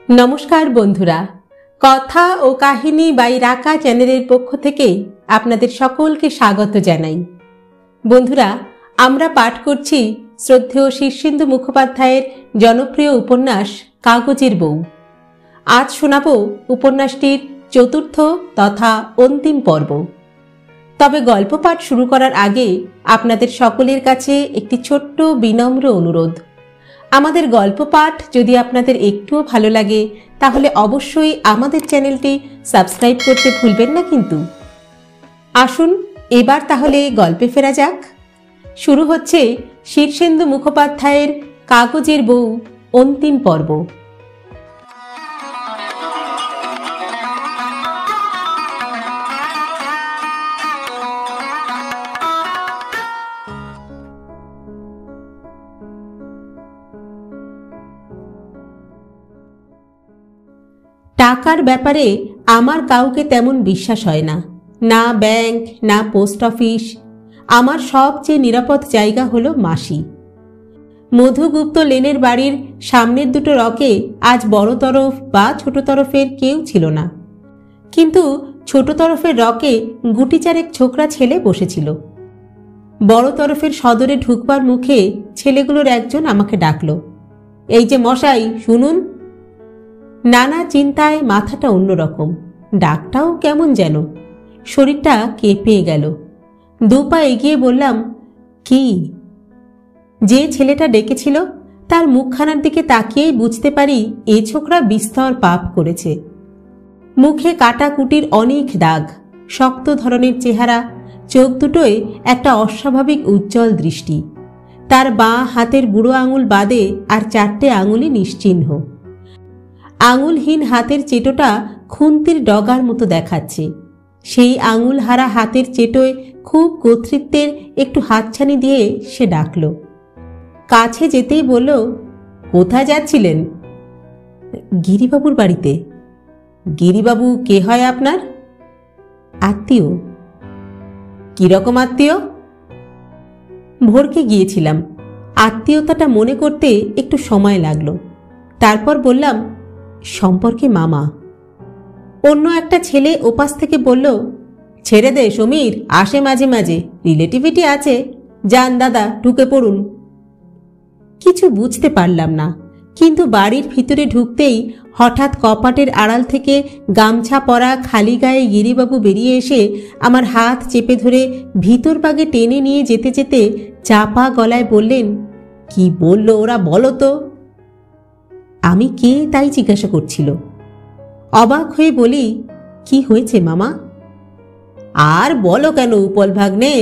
नमस्कार बंधुरा कथा ओ काहिनी बाई राका चैनेलेर पक्ष थेके आपनादेर सकलके स्वागत जानाई। बंधुरा आमरा पाठ करछि श्रद्धेय शीर्षेन्दु मुखोपाध्यायेर जनप्रिय उपन्यास कागजेर बউ। आज शोनाबो उपन्यासटिर चतुर्थ तथा अंतिम पर्व। तबे गल्प पाठ शुरू करार आगे आपनादेर सकलेर काछे एकटी छोट्ट विनम्र अनुरोध, आमादेर गल्प पाठ यदि आपनादेर एकटुओ भालो लागे ताहले अवश्यई आमादेर चैनेलटी सबस्क्राइब करते भूलबेन ना किन्तु। आसुन एबार ताहले गल्पे फेरा जाक। शुरू होच्छे शीर्षेन्दु मुखोपाध्यायेर कागजेर बউ अंतिम पर्व। टाकार ব্যাপারে আমার কাউকে তেমন বিশ্বাস হয় না, না ব্যাংক না পোস্ট অফিস। আমার সবচেয়ে নিরাপদ জায়গা হলো মাসি। মধুগুপ্ত লেনের বাড়ির সামনের দুটো রকে আজ বড় তরফ বা ছোট তরফের কেউ ছিল না, কিন্তু ছোট তরফের রকে গুটি চারেক ছোকরা ছেলে বসেছিল। বড় তরফের সদরে ঢুকবার মুখে ছেলেগুলোর একজন আমাকে ডাকলো, এই যে মশাই শুনুন। নানা চিন্তায় মাথাটা অন্যরকম, ডাকটাও কেমন যেন, শরীরটা কেঁপে গেল। দুপা এগিয়ে বললাম, কি? যে ছেলেটা ডেকেছিল তার মুখখানার দিকে তাকিয়েই বুঝতে পারি এ ছোকরা বিস্তর পাপ করেছে। মুখে কাটাকুটির অনেক দাগ, শক্ত ধরনের চেহারা, চোখ দুটোয় একটা অস্বাভাবিক উজ্জ্বল দৃষ্টি। তার বাঁ হাতের বুড়ো আঙুল বাদে আর চারটে আঙুলই নিশ্চিহ্ন। আঙুলহীন হাতের চেটোটা খুন্তির ডগার মতো দেখাচ্ছে। সেই আঙুল হারা হাতের চেটোয় খুব কর্তৃত্বের একটু হাতছানি দিয়ে সে ডাকল। কাছে যেতেই বলল, কোথায় যাচ্ছিলেন? গিরিবাবুর বাড়িতে। গিরিবাবু কে হয় আপনার? আত্মীয়। কিরকম আত্মীয়? ভোরকে গিয়েছিলাম, আত্মীয়তাটা মনে করতে একটু সময় লাগলো। তারপর বললাম, সম্পর্কে মামা। অন্য একটা ছেলে ওপাশ থেকে বলল, ছেড়ে দে সমীর, আসে মাঝে মাঝে, রিলেটিভিটি আছে, যান দাদা ঢুকে পড়ুন। কিছু বুঝতে পারলাম না, কিন্তু বাড়ির ভিতরে ঢুকতেই হঠাৎ কপাটের আড়াল থেকে গামছা পরা খালি গায়ে গিরিবাবু বেরিয়ে এসে আমার হাত চেপে ধরে ভিতর বাগে টেনে নিয়ে যেতে যেতে চাপা গলায় বললেন, কি বলল ওরা বলো তো? আমি কে তাই জিজ্ঞাসা করছিল। অবাক হয়ে বলি, কি হয়েছে মামা? আর বলো কেন উপল ভাগ্নে,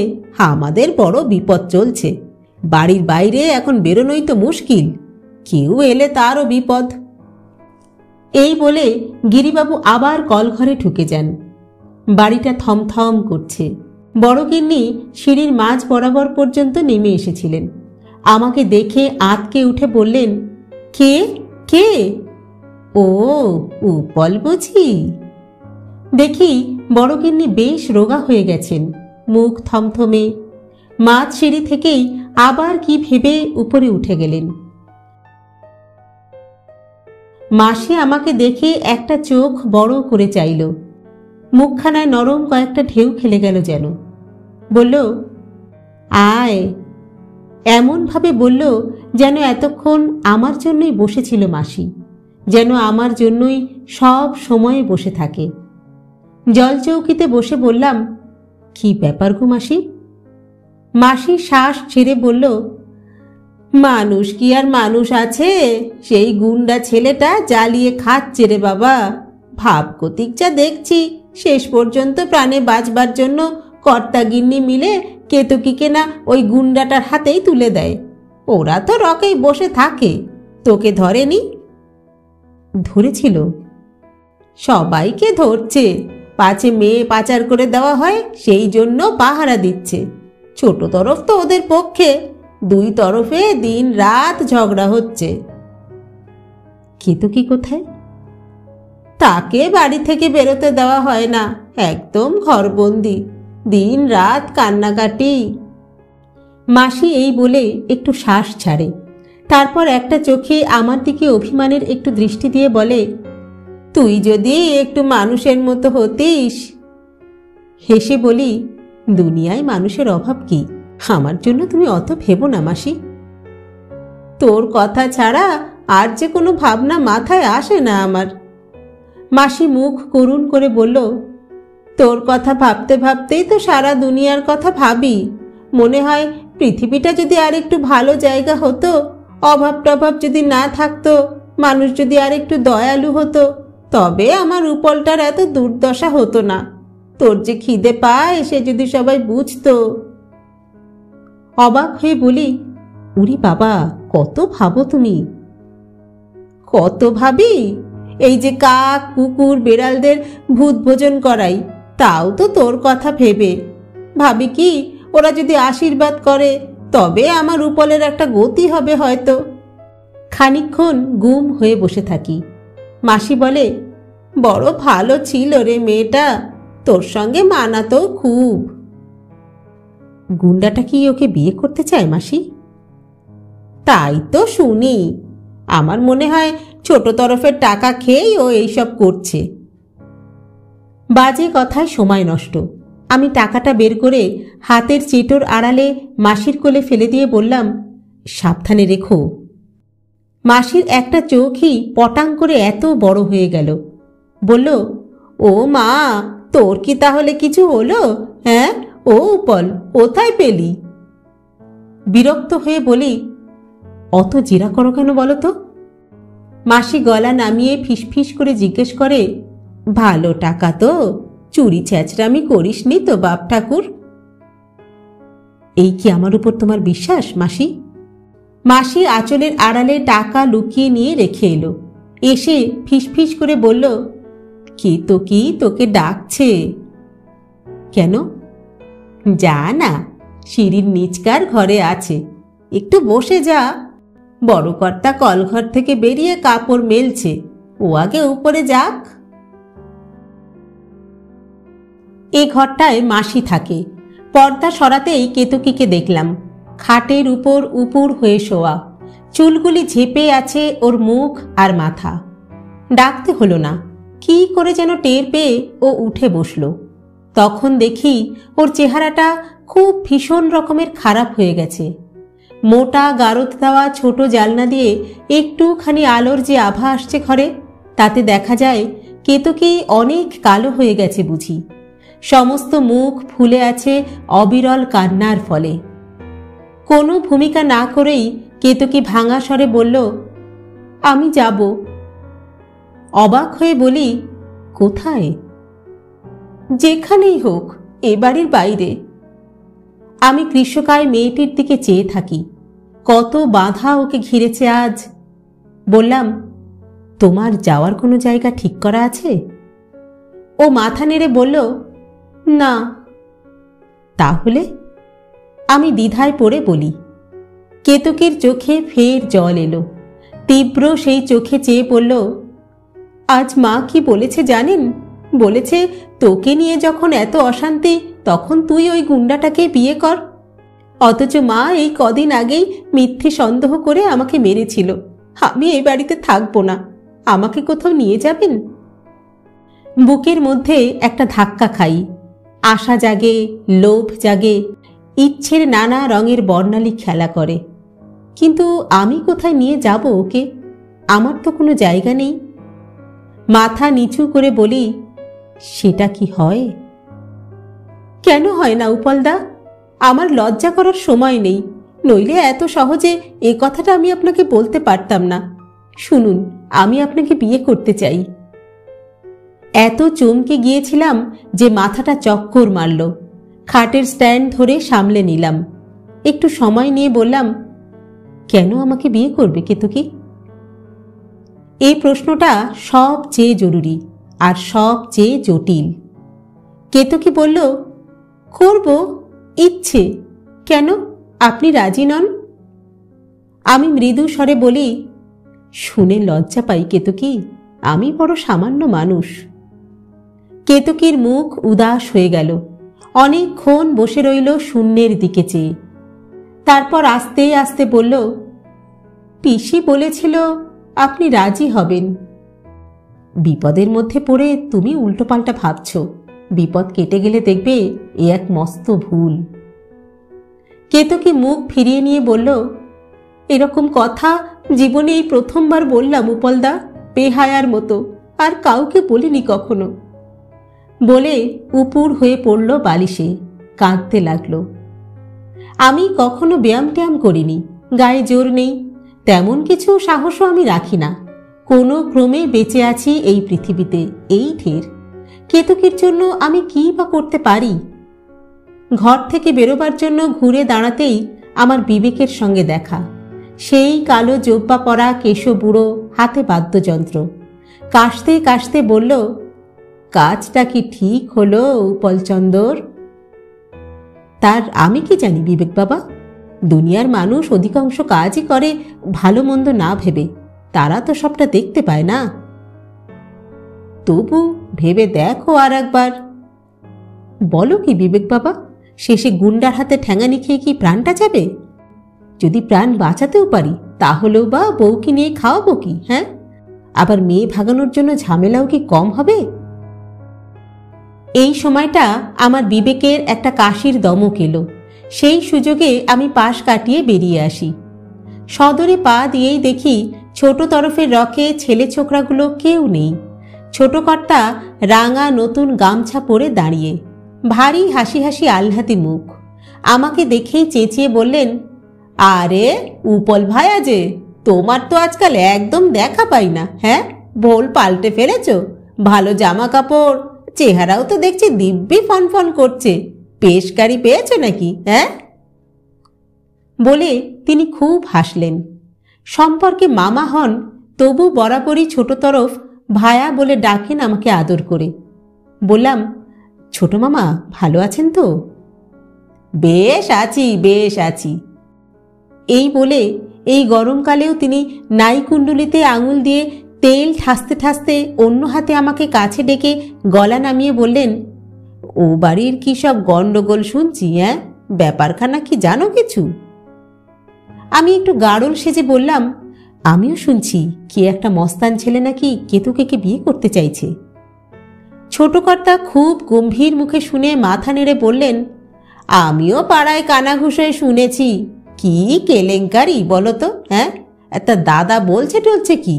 আমাদের বড় বিপদ চলছে। বাড়ির বাইরে এখন বেরোনোই তো মুশকিল, কেউ এলে তারও বিপদ। এই বলে গিরিবাবু আবার কলঘরে ঢুকে যান। বাড়িটা থমথম করছে। বড় গিন্নি সিঁড়ির মাঝ বরাবর পর্যন্ত নেমে এসেছিলেন। আমাকে দেখে আঁতকে উঠে বললেন, কে কে? ও উপল বুঝি। দেখি বড় গিন্নি বেশ রোগা হয়ে গেছেন, মুখ থমথমে। মাঝ সিঁড়ি থেকেই আবার কি ভেবে উপরে উঠে গেলেন। মাসি আমাকে দেখে একটা চোখ বড় করে চাইল, মুখখানায় নরম কয়েকটা ঢেউ খেলে গেল যেন। বলল, আয়। এমন ভাবে বলল যেন এতক্ষণ আমার জন্যই বসেছিল মাসি, যেন আমার জন্যই সব সময়ে বসে থাকে। জলচৌকিতে বসে বললাম, কি ব্যাপার গো মাসি? মাসি শ্বাস ছেড়ে বলল, মানুষ কি আর মানুষ আছে? সেই গুন্ডা ছেলেটা জ্বালিয়ে খাচ্ছে রে বাবা। ভাব কতিক যা দেখছি, শেষ পর্যন্ত প্রাণে বাঁচবার জন্য কর্তা গিন্নি মিলে কেতকীকে না ওই গুন্ডাটার হাতেই তুলে দেয়। ওরা তো রকেই বসে থাকে, তোকে ধরেনি? ধরেছিল, সবাইকে ধরছে, পাছে মেয়ে পাচার করে দেওয়া হয় সেই জন্য পাহারা দিচ্ছে। ছোট তরফ তো ওদের পক্ষে, দুই তরফে দিন রাত ঝগড়া হচ্ছে। কেতকী কোথায়? তাকে বাড়ি থেকে বেরোতে দেওয়া হয় না, একদম ঘরবন্দি, দিন রাত কান্নাকাটি। মাসি এই বলে একটু শ্বাস ছাড়ে, তারপর একটা চোখে আমার দিকে অভিমানের একটু দৃষ্টি দিয়ে বলে, তুই যদি একটু মানুষের মতো হতিস। হেসে বলি, দুনিয়ায় মানুষের অভাব কি, আমার জন্য তুমি অত ভেবো না মাসি। তোর কথা ছাড়া আর যে কোনো ভাবনা মাথায় আসে না আমার। মাসি মুখ করুণ করে বলল, তোর কথা ভাবতে ভাবতেই তো সারা দুনিয়ার কথা ভাবি। মনে হয় পৃথিবীটা যদি আর একটু ভালো জায়গা হতো, অভাব টভাব যদি না থাকতো, মানুষ যদি আর একটু দয়ালু হতো, তবে আমার রূপলটার এত দুর্দশা হতো না। তোর যে খিদে পায় সে যদি সবাই বুঝতো। অবাক হয়ে বলি, উরি বাবা, কত ভাবো তুমি। কত ভাবি? এই যে কাক কুকুর বেড়ালদের ভূত ভোজন করাই, তাও তো তোর কথা ভেবে। ভাবি কি, ওরা যদি আশীর্বাদ করে তবে আমার রূপলের একটা গতি হবে হয়তো। খানিকক্ষণ গুম হয়ে বসে থাকি। মাসি বলে, বড় ভালো ছিল রে মেয়েটা, তোর সঙ্গে মানাতো খুব। গুন্ডাটা কি ওকে বিয়ে করতে চায় মাসি? তাই তো শুনি। আমার মনে হয় ছোট তরফের টাকা খেয়েই ও এইসব করছে। বাজে কথায় সময় নষ্ট। আমি টাকাটা বের করে হাতের চেটোর আড়ালে মাসির কোলে ফেলে দিয়ে বললাম, সাবধানে রেখো। মাসির একটা চোখই পটাং করে এত বড় হয়ে গেল। বলল, ও মা, তোর কি তাহলে কিছু হলো? হ্যাঁ, ও উপল, কোথায় পেলি? বিরক্ত হয়ে বলি, অত জেরা করো কেন বলো তো? মাসি গলা নামিয়ে ফিসফিস করে জিজ্ঞেস করে, ভালো টাকা তো, চুরি ছেঁচড়ামি করিসনি তো বাপ ঠাকুর? এই কি আমার উপর তোমার বিশ্বাস মাসি? মাসি আঁচলের আড়ালে টাকা লুকিয়ে নিয়ে রেখে এলো। এসে ফিসফিস করে বলল, কি তোকে ডাকছে। কেন? যা না, সিঁড়ির নিচকার ঘরে আছে, একটু বসে যা। বড় কর্তা কলঘর থেকে বেরিয়ে কাপড় মেলছে, ও আগে উপরে যাক। এই ঘরটায় মাসি থাকে। পর্দা সরাতেই কেতকীকে দেখলাম। খাটের উপর উপুর হয়ে শোয়া, চুলগুলি ঝেপে আছে ওর মুখ আর মাথা। ডাকতে হলো না, কি করে যেন টের পেয়ে ও উঠে বসল। তখন দেখি ওর চেহারাটা খুব ভীষণ রকমের খারাপ হয়ে গেছে। মোটা গারদ দেওয়া ছোট জালনা দিয়ে একটুখানি আলোর যে আভা আসছে ঘরে, তাতে দেখা যায় কেতকী অনেক কালো হয়ে গেছে বুঝি। সমস্ত মুখ ফুলে আছে অবিরল কান্নার ফলে। কোনো ভূমিকা না করেই কেতকী ভাঙা স্বরে বলল, আমি যাব। অবাক হয়ে বলি, কোথায়? যেখানেই হোক, এ বাড়ির বাইরে। আমি কৃষ্ণকায় মেয়েটির দিকে চেয়ে থাকি। কত বাধা ওকে ঘিরেছে আজ। বললাম, তোমার যাওয়ার কোনো জায়গা ঠিক করা আছে? ও মাথা নেড়ে বলল, না। তাহলে? আমি দ্বিধায় পড়ে বলি। কেতকীর চোখে ফের জল এলো। তীব্র সেই চোখে চেয়ে বলল, আজ মা কি বলেছে জানেন? বলেছে তোকে নিয়ে যখন এত অশান্তি, তখন তুই ওই গুন্ডাটাকে বিয়ে কর। অথচ মা এই কদিন আগেই মিথ্যে সন্দেহ করে আমাকে মেরেছিল। আমি এই বাড়িতে থাকবো না, আমাকে কোথাও নিয়ে যাবেন? বুকের মধ্যে একটা ধাক্কা খাই। আশা জাগে, লোভ জাগে, ইচ্ছের নানা রঙের বর্ণালী খেলা করে। কিন্তু আমি কোথায় নিয়ে যাব ওকে? আমার তো কোনো জায়গা নেই। মাথা নিচু করে বলি, সেটা কি হয়? কেন হয় না উপলদা? আমার লজ্জা করার সময় নেই, নইলে এত সহজে এ কথাটা আমি আপনাকে বলতে পারতাম না। শুনুন, আমি আপনাকে বিয়ে করতে চাই। এত চমকে গিয়েছিলাম যে মাথাটা চক্কর মারল। খাটের স্ট্যান্ড ধরে সামলে নিলাম। একটু সময় নিয়ে বললাম, কেন আমাকে বিয়ে করবে কেতকী? এই প্রশ্নটা সবচেয়ে জরুরি আর সবচেয়ে জটিল। কেতকী বলল, করব, ইচ্ছে। কেন, আপনি রাজি নন? আমি মৃদু স্বরে বলি, শুনে লজ্জা পাই কেতকী, আমি বড় সামান্য মানুষ। কেতকীর মুখ উদাস হয়ে গেল। অনেকক্ষণ বসে রইল শূন্যের দিকে চেয়ে। তারপর আস্তে আস্তে বলল, পিসি বলেছিল আপনি রাজি হবেন। বিপদের মধ্যে পড়ে তুমি উল্টোপাল্টা ভাবছ। বিপদ কেটে গেলে দেখবে এ এক মস্ত ভুল। কেতকী মুখ ফিরিয়ে নিয়ে বলল, এরকম কথা জীবনে এই প্রথমবার বললাম উপলদা, বেহায়ার মতো, আর কাউকে বলিনি কখনো। বলে উপুর হয়ে পড়ল বালিশে, কাঁদতে লাগলো। আমি কখনো ব্যায়াম ট্যায়াম করিনি, গায়ে জোর নেই, তেমন কিছু সাহসও আমি রাখি না। কোনো ক্রমে বেঁচে আছি এই পৃথিবীতে, এই ঢের। কেতকীর জন্য আমি কী বা করতে পারি? ঘর থেকে বেরোবার জন্য ঘুরে দাঁড়াতেই আমার বিবেকের সঙ্গে দেখা। সেই কালো জোব্বা পরা কেশো বুড়ো, হাতে বাদ্যযন্ত্র, কাশতে কাশতে বলল, কাজটা কি ঠিক হলো উপলচন্দর? তার আমি কি জানি বিবেক বাবা? দুনিয়ার মানুষ অধিকাংশ কাজই করে ভালো মন্দ না ভেবে, তারা তো সবটা দেখতে পায় না। তবু ভেবে দেখো আর একবার। বলো কি বিবেক বাবা, শেষে গুন্ডার হাতে ঠ্যাঙানি খেয়ে কি প্রাণটা যাবে? যদি প্রাণ বাঁচাতেও পারি তাহলেও বা বউকে নিয়ে খাওয়াবো কি? হ্যাঁ, আবার মেয়ে ভাগানোর জন্য ঝামেলাও কি কম হবে? এই সময়টা আমার বিবেকের একটা কাশির দমক এলো। সেই সুযোগে আমি পাশ কাটিয়ে বেরিয়ে আসি। সদরে পা দিয়েই দেখি ছোট তরফের রকে ছেলে ছোকরাগুলো কেউ নেই। ছোট কর্তা রাঙা নতুন গামছা পরে দাঁড়িয়ে, ভারী হাসি হাসি আহ্লাদি মুখ। আমাকে দেখেই চেঁচিয়ে বললেন, আরে উপল ভায়া যে, তোমার তো আজকাল একদম দেখা পাই না। হ্যাঁ, ভোল পাল্টে ফেলেছ, ভালো জামা কাপড়, চেহারাও তো দেখছি দিব্যি ফনফন করছে। পেশকারি পেয়েছ নাকি? হ্যাঁ, বলে তিনি খুব হাসলেন। সম্পর্কে মামা হন, তবু বরাবরই ছোট তরফ ভায়া বলে ডাকেন আমাকে আদর করে। বললাম, ছোট মামা ভালো আছেন তো? বেশ আছি, বেশ আছি। এই বলে এই গরমকালেও তিনি নাইকুণ্ডুলিতে আঙুল দিয়ে তেল ঠাসতে ঠাসতে অন্য হাতে আমাকে কাছে ডেকে গলা নামিয়ে বললেন, ও বাড়ির কি সব গন্ডগোল শুনছি? হ্যাঁ, ব্যাপারখানা কি জানো কিছু? আমি একটু গাড়ল সেজে বললাম, আমিও শুনছি কি একটা মস্তান ছেলে নাকি কেতুকে বিয়ে করতে চাইছে। ছোট কর্তা খুব গম্ভীর মুখে শুনে মাথা নেড়ে বললেন, আমিও পাড়ায় কানাঘুষোয় শুনেছি। কি কেলেঙ্কারি বলো তো? হ্যাঁ, একটা দাদা বলছে টলছে কি?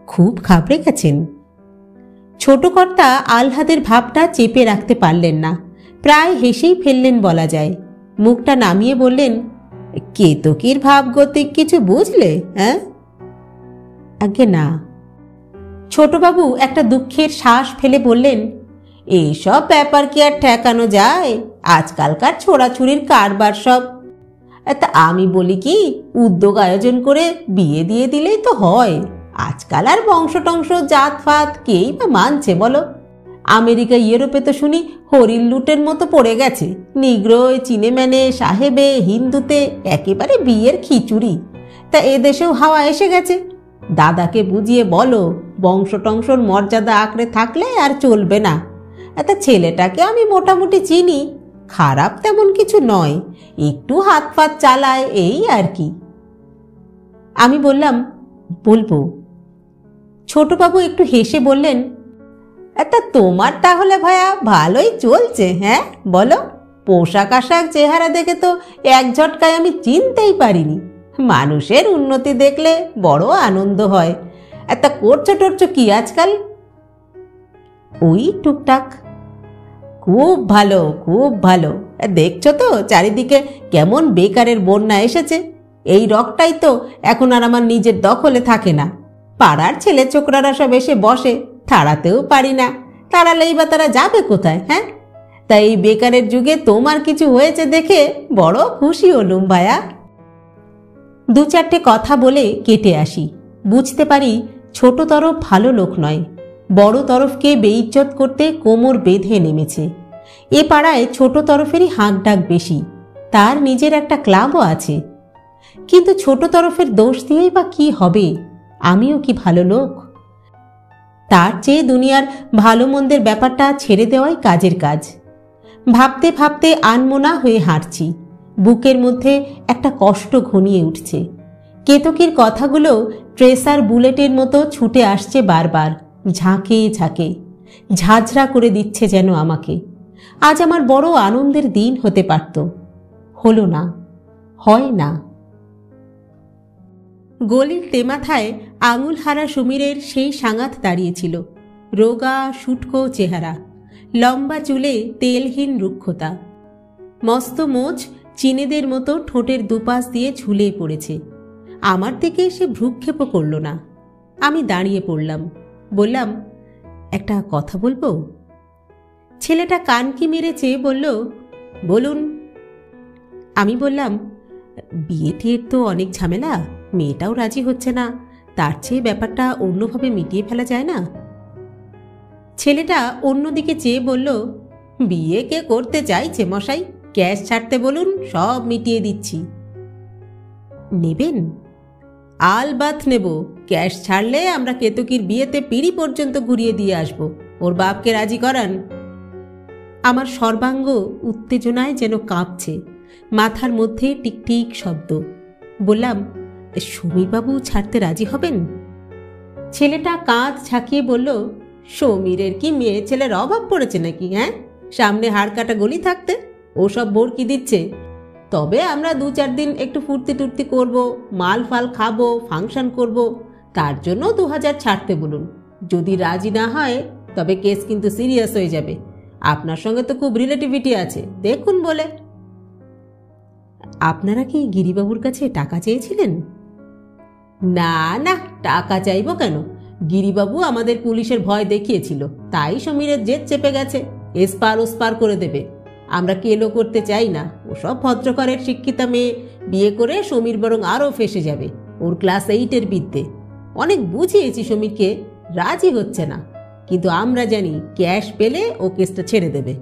খুব ঘাবড়ে গেছেন। ছোট কর্তা আহ্লাদের ভাবটা চেপে রাখতে পারলেন না, প্রায় হেসেই ফেললেন বলা যায়। মুখটা নামিয়ে বললেন, কেতকীর ভাবগতিক কিছু বুঝলে? হ্যাঁ, আগে না। ছোটবাবু একটা দুঃখের শ্বাস ফেলে বললেন, এইসব ব্যাপার কি আর ঠেকানো যায়? আজকালকার ছোড়াছুড়ির কারবার সব। তা আমি বলি কি, উদ্যোগ আয়োজন করে বিয়ে দিয়ে দিলেই তো হয়। আজকাল আর বংশ টংশ জাত ফাত কেই বা মানছে বলো? আমেরিকা ইউরোপে তো শুনি হরিণ লুটের মতো পড়ে গেছে। নিগ্রোয়, চিনেম্যানে, সাহেবে, হিন্দুতে একেবারে বিয়ের খিচুড়ি। তা এদেশেও হাওয়া এসে গেছে। দাদাকে বুঝিয়ে বলো, বংশ টংশর মর্যাদা আঁকড়ে থাকলে আর চলবে না। তা ছেলেটাকে আমি মোটামুটি চিনি, খারাপ তেমন কিছু নয়, একটু হাত ফাত চালায়, এই আর কি। আমি বললাম, বলবো। ছোটবাবু একটু হেসে বললেন, তা তোমার তাহলে ভায়া ভালোই চলছে। হ্যাঁ বলো, পোশাক আশাক চেহারা দেখে তো এক ঝটকায় আমি চিনতেই পারিনি। মানুষের উন্নতি দেখলে বড় আনন্দ হয়। তা করছো টরছো কি আজকাল? ওই টুকটাক। খুব ভালো, খুব ভালো। দেখছো তো চারিদিকে কেমন বেকারের বন্যা এসেছে। এই রকটাই তো এখন আর আমার নিজের দখলে থাকে না। পাড়ার ছেলে ছোকরারা সব এসে বসে, তাড়াতেও পারি না। তাড়ালেই বা তারা যাবে কোথায়? হ্যাঁ, তাই এই বেকারের যুগে তোমার কিছু হয়েছে দেখে বড় খুশি হলুম ভায়া। দু চারটে কথা বলে কেটে আসি। বুঝতে পারি ছোট তরফ ভালো লোক নয়, বড় তরফকে বেইজ্জত করতে কোমর বেঁধে নেমেছে। এ পাড়ায় ছোট তরফেরই হাঁক ডাক বেশি, তার নিজের একটা ক্লাবও আছে। কিন্তু ছোট তরফের দোষ দিয়েই বা কি হবে? আমিও কি ভালো লোক? তার চেয়ে দুনিয়ার ভালো মন্দের ব্যাপারটা ছেড়ে দেওয়াই কাজের কাজ। ভাবতে ভাবতে আনমনা হয়ে হাঁটছি। বুকের মধ্যে একটা কষ্ট ঘনিয়ে উঠছে। কেতকীর কথাগুলো ট্রেসার বুলেটের মতো ছুটে আসছে বারবার, ঝাঁকে ঝাঁকে ঝাঁঝরা করে দিচ্ছে যেন আমাকে। আজ আমার বড় আনন্দের দিন হতে পারত, হলো না, হয় না। গলির তেমাথায় আঙুল হারা সমীরের সেই সাঙাত দাঁড়িয়েছিল, রোগা শুটকো চেহারা, লম্বা চুলে তেলহীন রুক্ষতা, মস্ত মোচ চিনেদের মতো ঠোঁটের দুপাশ দিয়ে ঝুলে পড়েছে। আমার দিকে সে ভ্রুক্ষেপও করল না। আমি দাঁড়িয়ে পড়লাম, বললাম, একটা কথা বলবো? ছেলেটা কানকি মেরে চেয়ে বলল, বলুন। আমি বললাম, বিয়ে টিয়ের তো অনেক ঝামেলা, মেয়েটাও রাজি হচ্ছে না, তার চেয়ে ব্যাপারটা অন্যভাবে মিটিয়ে ফেলা যায় না? ছেলেটা অন্যদিকে চেয়ে বলল, বিয়ে কে করতে চাইছে মশাই? ক্যাশ ছাড়তে বলুন, সব মিটিয়ে দিচ্ছি। নেবেন? আলবাত নেব। ক্যাশ ছাড়লে আমরা কেতকীর বিয়েতে পিঁড়ি পর্যন্ত ঘুরিয়ে দিয়ে আসব। ওর বাপকে রাজি করান। আমার সর্বাঙ্গ উত্তেজনায় যেন কাঁপছে, মাথার মধ্যে টিকটিক শব্দ। বললাম, সমীরবাবু ছাড়তে রাজি হবেন? ছেলেটা কাঁধ ঝাঁকিয়ে বলল, সমীরের কি মেয়ে ছেলের অভাব পড়েছে নাকি? হ্যাঁ, সামনে হাড় কাটা গলি থাকতে ওসব বরকি দিচ্ছে। তবে আমরা 2-4 দিন একটু ফুর্তি টুর্তি করবো, মাল ফাল খাবো, ফাংশন করব, তার জন্য 2000 ছাড়তে বলুন। যদি রাজি না হয় তবে কেস কিন্তু সিরিয়াস হয়ে যাবে। আপনার সঙ্গে তো খুব রিলেটিভিটি আছে, দেখুন বলে। আপনারা কি গিরিবাবুর কাছে টাকা চেয়েছিলেন? না না, টাকা চাইব কেন? গিরিবাবু আমাদের পুলিশের ভয় দেখিয়েছিল, তাই সমীরের জেদ চেপে গেছে, এসপার ওসপার করে দেবে। আমরা কেলো করতে চাই না। ওসব ভদ্রঘরের শিক্ষিতা মেয়ে বিয়ে করে সমীর বরং আরও ফেসে যাবে। ওর ক্লাস 8-এর বিদ্যে। অনেক বুঝিয়েছি সমীরকে, রাজি হচ্ছে না, কিন্তু আমরা জানি ক্যাশ পেলে ও কেসটা ছেড়ে দেবে।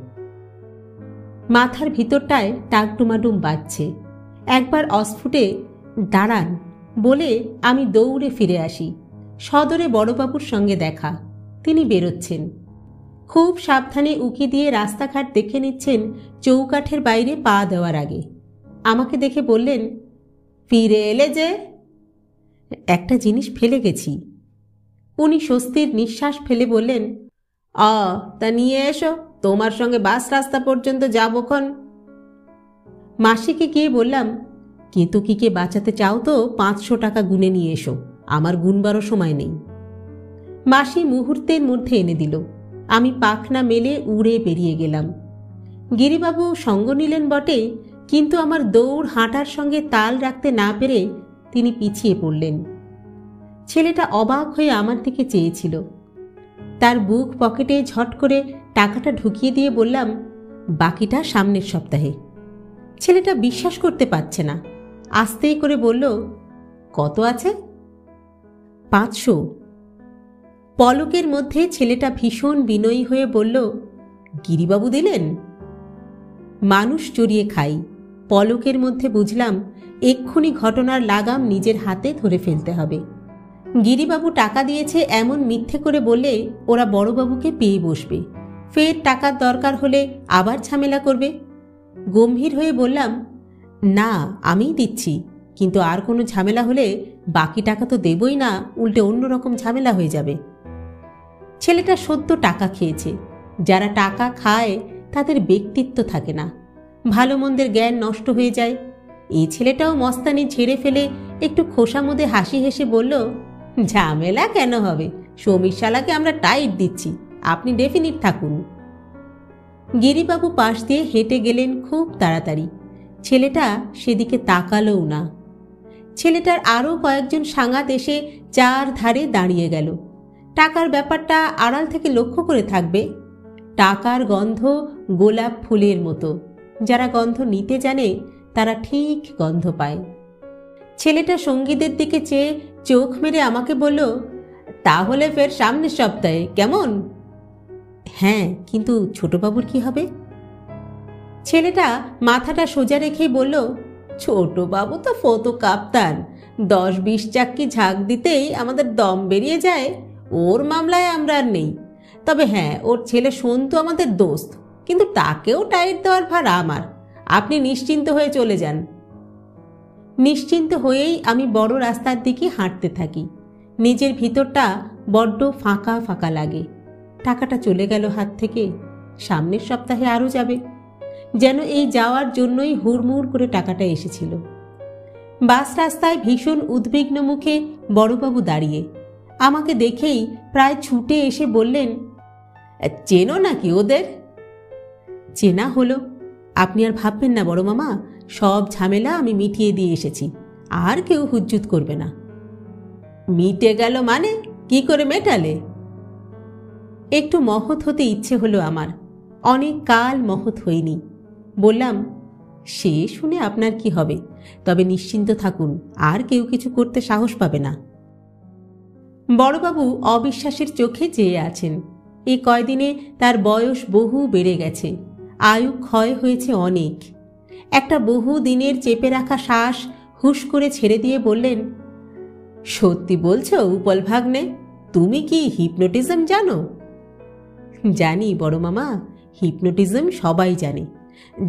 মাথার ভিতরটায় টাকডুমাডুম বাজছে। একবার অস্ফুটে দাঁড়ান বলে আমি দৌড়ে ফিরে আসি। সদরে বড়বাবুর সঙ্গে দেখা। তিনি বেরোচ্ছেন। খুব সাবধানে উকি দিয়ে রাস্তাঘাট দেখে নিচ্ছেন চৌকাঠের বাইরে পা দেওয়ার আগে। আমাকে দেখে বললেন, ফিরে এলে যে? একটা জিনিস ফেলে গেছি। উনি স্বস্তির নিঃশ্বাস ফেলে বললেন, তা নিয়ে এসো, তোমার সঙ্গে বাস রাস্তা পর্যন্ত যাবক্ষণ। মাসিকে গিয়ে বললাম, কেতকীকে বাঁচাতে চাও তো 500 টাকা গুনে নিয়ে এসো, আমার গুনবারও সময় নেই। মাসি মুহূর্তের মধ্যে এনে দিল। আমি পাখনা মেলে উড়ে বেরিয়ে গেলাম। গিরিবাবু সঙ্গ নিলেন বটে, কিন্তু আমার দৌড় হাঁটার সঙ্গে তাল রাখতে না পেরে তিনি পিছিয়ে পড়লেন। ছেলেটা অবাক হয়ে আমার দিকে চেয়েছিল। তার বুক পকেটে ঝট করে টাকাটা ঢুকিয়ে দিয়ে বললাম, বাকিটা সামনের সপ্তাহে। ছেলেটা বিশ্বাস করতে পারছে না, আস্তে করে বলল, কত আছে? 500। পলকের মধ্যে ছেলেটা ভীষণ বিনয়ী হয়ে বলল, গিরিবাবু দিলেন? মানুষ চড়িয়ে খাই। পলকের মধ্যে বুঝলাম এক্ষুনি ঘটনার লাগাম নিজের হাতে ধরে ফেলতে হবে। গিরিবাবু টাকা দিয়েছে এমন মিথ্যে করে বললে ওরা বড়বাবুকে পেয়ে বসবে, ফের টাকার দরকার হলে আবার ঝামেলা করবে। গম্ভীর হয়ে বললাম, না, আমিই দিচ্ছি, কিন্তু আর কোনো ঝামেলা হলে বাকি টাকা তো দেবই না, উল্টে অন্যরকম ঝামেলা হয়ে যাবে। ছেলেটা সদ্য টাকা খেয়েছে। যারা টাকা খায় তাদের ব্যক্তিত্ব থাকে না, ভালো মন্দের জ্ঞান নষ্ট হয়ে যায়। এই ছেলেটাও মস্তানি ঝেড়ে ফেলে একটু খোসামুদে হাসি হেসে বলল, ঝামেলা কেন হবে? সমীর শালাকে আমরা টাইট দিচ্ছি, আপনি ডেফিনিট থাকুন। গিরিবাবু পাশ দিয়ে হেঁটে গেলেন খুব তাড়াতাড়ি। ছেলেটা সেদিকে তাকালোও না। ছেলেটার আরও কয়েকজন সাঙাত এসে চার ধারে দাঁড়িয়ে গেল। টাকার ব্যাপারটা আড়াল থেকে লক্ষ্য করে থাকবে। টাকার গন্ধ গোলাপ ফুলের মতো, যারা গন্ধ নিতে জানে তারা ঠিক গন্ধ পায়। ছেলেটা সঙ্গীদের দিকে চেয়ে চোখ মেরে আমাকে বলল, তাহলে ফের সামনের সপ্তাহে, কেমন? হ্যাঁ, কিন্তু ছোটবাবুর কি হবে? ছেলেটা মাথাটা সোজা রেখেই বলল, ছোটবাবু তো ফতো কাপ্তান, 10-20 চাক্কি ঝাঁক দিতেই আমাদের দম বেরিয়ে যায়। ওর মামলায় আমরা আর নেই। তবে হ্যাঁ, ওর ছেলে সন্তু আমাদের দোস্ত, কিন্তু তাকেও টাইট দেওয়ার ভার আমার। আপনি নিশ্চিন্ত হয়ে চলে যান। নিশ্চিন্ত হয়েই আমি বড় রাস্তার দিকে হাঁটতে থাকি। নিজের ভিতরটা বড্ড ফাঁকা ফাঁকা লাগে। টাকাটা চলে গেল হাত থেকে, সামনের সপ্তাহে আরও যাবে। যেন এই যাওয়ার জন্যই হুড়মুড় করে টাকাটা এসেছিল। বাস রাস্তায় ভীষণ উদ্বিগ্ন মুখে বড়বাবু দাঁড়িয়ে আমাকে দেখেই প্রায় ছুটে এসে বললেন, চেনো নাকি ওদের? চেনা হলো। আপনি আর ভাববেন না বড় মামা, সব ঝামেলা আমি মিটিয়ে দিয়ে এসেছি, আর কেউ হুজ্জুত করবে না। মিটে গেল মানে? কি করে মেটালে? একটু মহৎ হতে ইচ্ছে হলো আমার, অনেক কাল মহৎ হইনি। বললাম, সে শুনে আপনার কি হবে, তবে নিশ্চিন্ত থাকুন, আর কেউ কিছু করতে সাহস পাবে না। বড়বাবু অবিশ্বাসের চোখে চেয়ে আছেন। এই কয়দিনে তার বয়স বহু বেড়ে গেছে, আয়ু ক্ষয় হয়েছে অনেক। একটা বহু দিনের চেপে রাখা শ্বাস হুশ করে ছেড়ে দিয়ে বললেন, সত্যি বলছো উপল ভাগ্নে, তুমি কি হিপনোটিজম জানো? জানি বড় মামা, হিপনোটিজম সবাই জানে।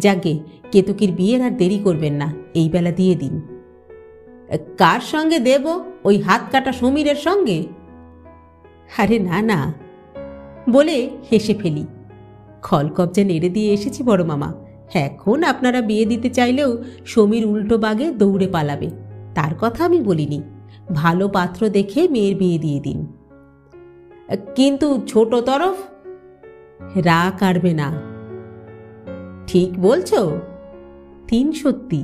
যাকে কেতকীর বিয়ের আর দেরি করবেন না, এই বেলা দিয়ে দিন। কার সঙ্গে দেব? ওই হাত কাটা সমীরের সঙ্গে? আরে না না, বলে হেসে ফেলি। খলকবজা নেড়ে দিয়ে এসেছি বড় মামা। এখন আপনারা বিয়ে দিতে চাইলেও সমীর উল্টো বাগে দৌড়ে পালাবে, তার কথা আমি বলিনি। ভালো পাত্র দেখে মেয়ের বিয়ে দিয়ে দিন। কিন্তু ছোট তরফ রা কাটবে না। ঠিক বলছো? 3 সত্যি।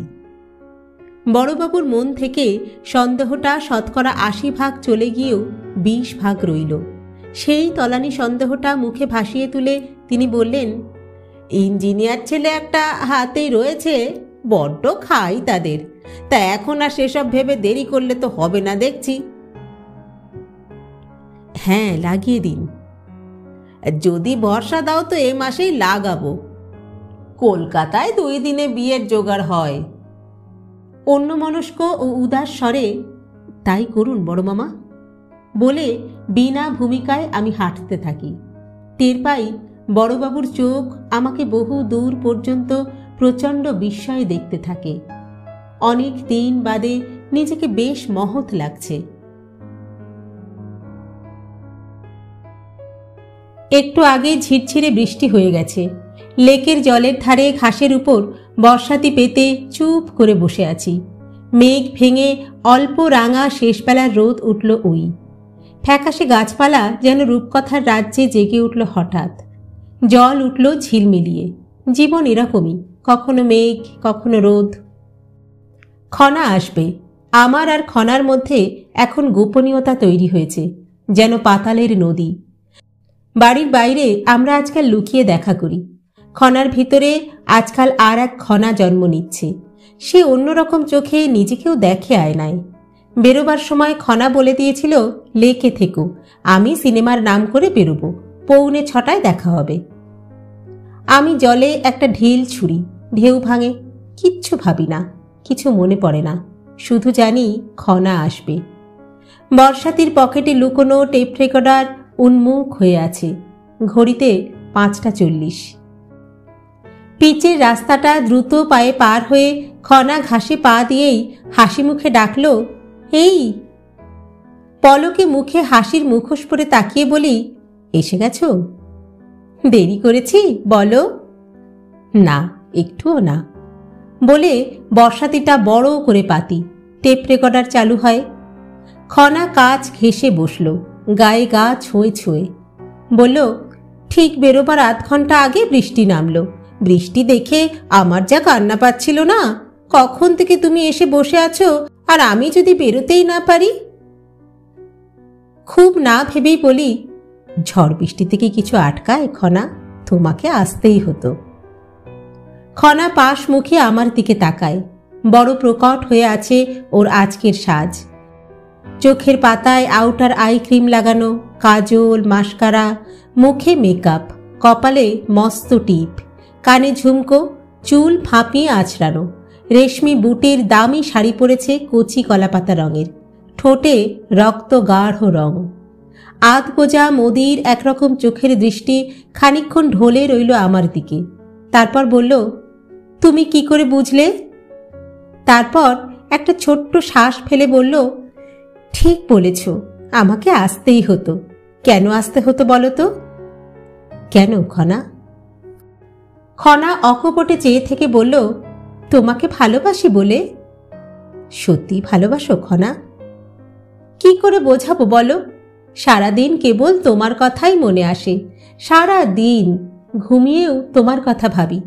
বড়বাবুর মন থেকে সন্দেহটা 80% চলে গিয়েও 20% রইল। সেই তলানি সন্দেহটা মুখে ভাসিয়ে তুলে তিনি বললেন, ইঞ্জিনিয়ার ছেলে একটা হাতেই রয়েছে, বড্ড খাই তাদের। তা এখন আর সেসব ভেবে দেরি করলে তো হবে না দেখছি। হ্যাঁ, লাগিয়ে দিন। যদি বর্ষা দাও তো এ মাসেই লাগাবো। কলকাতায় 2 দিনে বিয়ের জোগাড় হয়। অন্যমনস্ক ও উদাস স্বরে, তাই করুন বড় মামা, বলে বিনা ভূমিকায় আমি হাঁটতে থাকি। টের পাই বড়বাবুর চোখ আমাকে বহু দূর পর্যন্ত প্রচণ্ড বিস্ময়ে দেখতে থাকে। অনেক দিন বাদে নিজেকে বেশ মহৎ লাগছে। একটু আগে ঝিরঝিরে বৃষ্টি হয়ে গেছে। লেকের জলের ধারে ঘাসের উপর বর্ষাতি পেতে চুপ করে বসে আছি। মেঘ ভেঙে অল্প রাঙা শেষবেলার রোদ উঠল। ওই ফ্যাকাশে গাছপালা যেন রূপকথার রাজ্যে জেগে উঠল হঠাৎ। জল উঠল ঝিলমিলিয়ে। জীবন এরকমই, কখনো মেঘ, কখনো রোদ। খনা আসবে। আমার আর খনার মধ্যে এখন গোপনীয়তা তৈরি হয়েছে, যেন পাতালের নদী। বাড়ির বাইরে আমরা আজকাল লুকিয়ে দেখা করি। খনার ভিতরে আজকাল আর এক খনা জন্ম নিচ্ছে। সে অন্যরকম চোখে নিজেকেও দেখে আয়নায়। বেরোবার সময় খনা বলে দিয়েছিল, লেকে থেকো, আমি সিনেমার নাম করে বেরোবো, 6:45 দেখা হবে। আমি জলে একটা ঢিল ছুঁড়ি, ঢেউ ভাঙে। কিচ্ছু ভাবি না, কিছু মনে পড়ে না, শুধু জানি খনা আসবে। বর্ষাতির পকেটে লুকোনো টেপ রেকর্ডার উন্মুখ হয়ে আছে। ঘড়িতে 5:40। পিচের রাস্তাটা দ্রুত পায়ে পার হয়ে খনা ঘাসে পা দিয়েই হাসি মুখে ডাকল, এই। পলকে মুখে হাসির মুখোশ পরে তাকিয়ে বলি, এসে গেছো? দেরি করেছি বলো? না, একটুও না, বলে বর্ষাতিটা বড় করে পাতি। টেপ রেকর্ডার চালু হয়। খনা কাজ ঘেঁষে বসল, গায়ে গা ছুঁয়ে ছুঁয়ে। বলল, ঠিক বেরোবার 0.5 ঘন্টা আগে বৃষ্টি নামলো। বৃষ্টি দেখে আমার যা কান্না পাচ্ছিল না, কখন থেকে তুমি এসে বসে আছো, আর আমি যদি বেরোতেই না পারি। খুব না ভেবেই বলি, ঝড় বৃষ্টি থেকে কিছু আটকায় খনা? তোমাকে আসতেই হতো। খনা পাশ মুখে আমার দিকে তাকায়। বড় প্রকট হয়ে আছে ওর আজকের সাজ। চোখের পাতায় আউটার আই ক্রিম লাগানো, কাজল, মাস্কারা, মুখে মেকআপ, কপালে মস্ত টিপ, কানে ঝুমকো, চুল ফাঁপিয়ে আছড়ানো, রেশমি বুটের দামি শাড়ি পরেছে কচি কলাপাতা রঙের, ঠোঁটে রক্ত গাঢ় রং। আধ বোঝা মোদির একরকম চোখের দৃষ্টি খানিকক্ষণ ঢলে রইল আমার দিকে। তারপর বলল, তুমি কি করে বুঝলে? তারপর একটা ছোট্ট শ্বাস ফেলে বলল, ঠিক বলেছ, আমাকে আসতেই হতো। কেন আসতে হতো বলো তো? কেন খনা? খনা অকপটে চেয়ে থেকে বলল, তোমাকে ভালোবাসি বলে। সত্যি ভালোবাসো খনা? কি করে বোঝাবো বলো? সারাদিন কেবল তোমার কথাই মনে আসে। সারা দিন ঘুমিয়েও তোমার কথা ভাবি।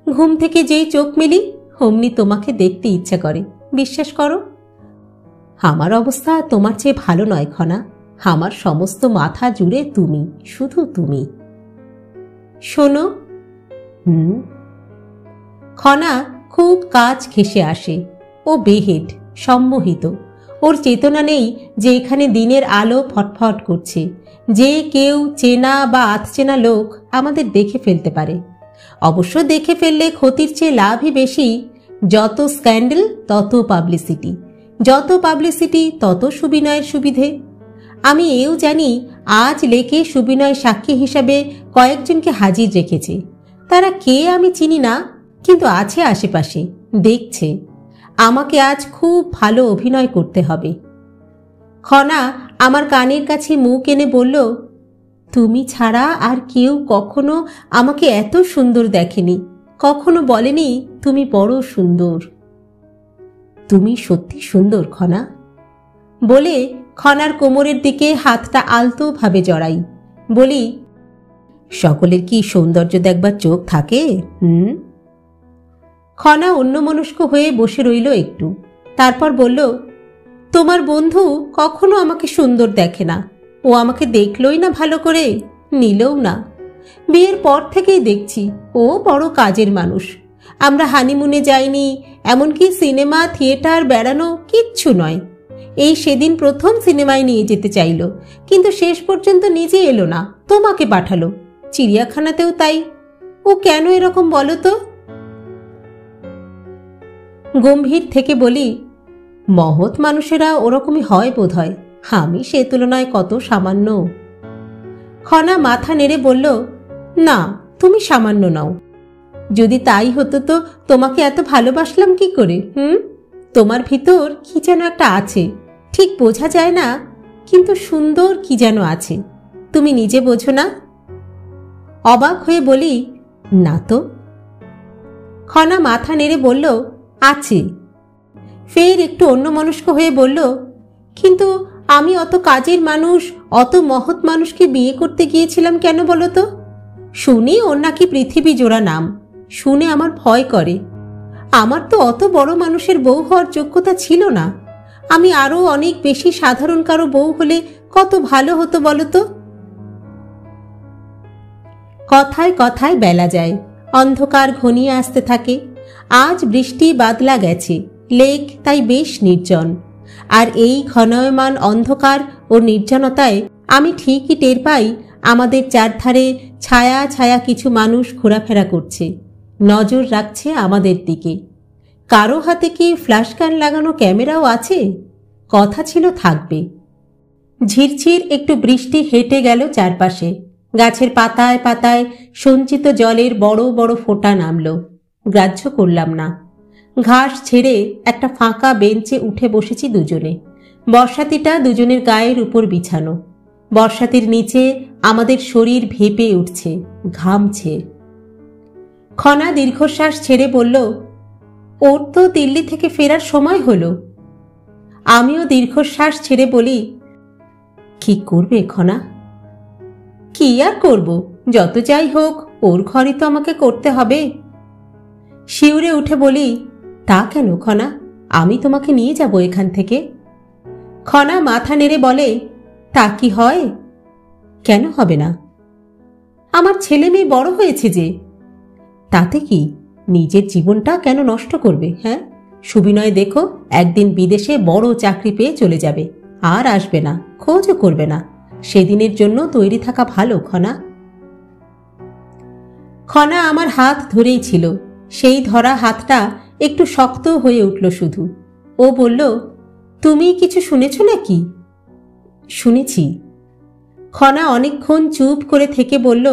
ঘুম থেকে যেই চোখ মেলি অমনি তোমাকে দেখতে ইচ্ছা করে। বিশ্বাস করো, আমার অবস্থা তোমার চেয়ে ভালো নয় খনা। আমার সমস্ত মাথা জুড়ে তুমি, শুধু তুমি। শোনো। খনা খুব কাজ ঘেঁষে আসে। ও বেহেড, সম্মোহিত। ওর চেতনা নেই যে এখানে দিনের আলো ফটফট করছে, যে কেউ চেনা বা আধচেনা লোক আমাদের দেখে ফেলতে পারে। অবশ্য দেখে ফেললে ক্ষতির চেয়ে লাভই বেশি। যত স্ক্যান্ডেল তত পাবলিসিটি, যত পাবলিসিটি তত সুবিনয়ের সুবিধে। আমি এও জানি আজ লেকে সুবিনয় সাক্ষী হিসাবে কয়েকজনকে হাজির রেখেছে। তারা কে আমি চিনি না, কিন্তু আছে আশেপাশে, দেখছে। আমাকে আজ খুব ভালো অভিনয় করতে হবে। খনা আমার কানের কাছে মুখ এনে বলল, তুমি ছাড়া আর কেউ কখনো আমাকে এত সুন্দর দেখেনি, কখনো বলেনি তুমি বড় সুন্দর। তুমি সত্যি সুন্দর খনা। বলে খনার কোমরের দিকে হাতটা আলতোভাবে জড়াই। বলি, সকলের কি সৌন্দর্য দেখবার চোখ থাকে? খনা অন্যমনস্ক হয়ে বসে রইল একটু, তারপর বলল, তোমার বন্ধু কখনো আমাকে সুন্দর দেখে না। ও আমাকে দেখলই না ভালো করে, নিলও না। বিয়ের পর থেকেই দেখছি ও বড় কাজের মানুষ। আমরা হানিমুনে যাইনি, এমনকি সিনেমা থিয়েটার বেড়ানো কিচ্ছু নয়। এই সেদিন প্রথম সিনেমায় নিয়ে যেতে চাইল, কিন্তু শেষ পর্যন্ত নিজে এলো না, তোমাকে পাঠালো। চিড়িয়াখানাতেও তাই। ও কেন এরকম বলো তো? গম্ভীর থেকে বলি, মহৎ মানুষেরা ওরকমই হয় বোধ হয়। আমি সে তুলনায় কত সামান্য। খনা মাথা নেড়ে বলল, না, তুমি সামান্য নও। যদি তাই হতো তো তোমাকে এত ভালোবাসলাম কি করে? তোমার ভিতর কি যেন একটা আছে, ঠিক বোঝা যায় না, কিন্তু সুন্দর কি যেন আছে। তুমি নিজে বোঝো না? অবাক হয়ে বলি, না তো। খনা মাথা নেড়ে বলল, আছে। ফের একটু অন্যমনস্ক হয়ে বলল, কিন্তু আমি অত কাজের মানুষ, অত মহৎ মানুষকে বিয়ে করতে গিয়েছিলাম কেন বলো তো? শুনি ওর নাকি পৃথিবী জোড়া নাম। শুনে আমার ভয় করে। আমার তো অত বড় মানুষের বউ হওয়ার যোগ্যতা ছিল না। আমি আরো অনেক বেশি সাধারণ কারো বউ হলে কত ভালো হতো বলো তো? কথায় কথায় বেলা যায়, অন্ধকার ঘনিয়ে আসতে থাকে। আজ বৃষ্টি বাদলা গেছে, লেক তাই বেশ নির্জন। আর এই ঘনয়মান অন্ধকার ও নির্জনতায় আমি ঠিকই টের পাই আমাদের চারধারে ছায়া ছায়া কিছু মানুষ ঘোরাফেরা করছে, নজর রাখছে আমাদের দিকে। কারো হাতে কি ফ্ল্যাশ গান লাগানো ক্যামেরাও আছে? কথা ছিল থাকবে। ঝিরঝির একটু বৃষ্টি হেঁটে গেল চারপাশে। গাছের পাতায় পাতায় সঞ্চিত জলের বড় বড় ফোঁটা নামল। গ্রাহ্য করলাম না। ঘাস ছেড়ে একটা ফাঁকা বেঞ্চে উঠে বসেছি দুজনে। বর্ষাতিটা দুজনের গায়ের উপর বিছানো। বর্ষাতির নিচে আমাদের শরীর ভেপে উঠছে, ঘামছে। খনা দীর্ঘশ্বাস ছেড়ে বলল, ওর তো দিল্লি থেকে ফেরার সময় হলো। আমিও দীর্ঘশ্বাস ছেড়ে বলি, কি করবে খনা? কি আর করব, যত যাই হোক ওর ঘরই তো আমাকে করতে হবে। শিউরে উঠে বলি, তা কেন খনা? আমি তোমাকে নিয়ে যাব এখান থেকে। খনা মাথা নেড়ে বলে, তা কি হয়? কেন হবে না? আমার ছেলে মেয়ে বড় হয়েছে যে। তাতে কি, নিজের জীবনটা কেন নষ্ট করবে? হ্যাঁ, সুবিনয় দেখো একদিন বিদেশে বড় চাকরি পেয়ে চলে যাবে, আর আসবে না, খোঁজও করবে না। সেদিনের জন্য তৈরি থাকা ভালো খনা। খনা আমার হাত ধরেই ছিল। সেই ধরা হাতটা একটু শক্ত হয়ে উঠল শুধু। ও বলল, তুমি কিছু শুনেছ নাকি? শুনেছি। খনা অনেকক্ষণ চুপ করে থেকে বলল,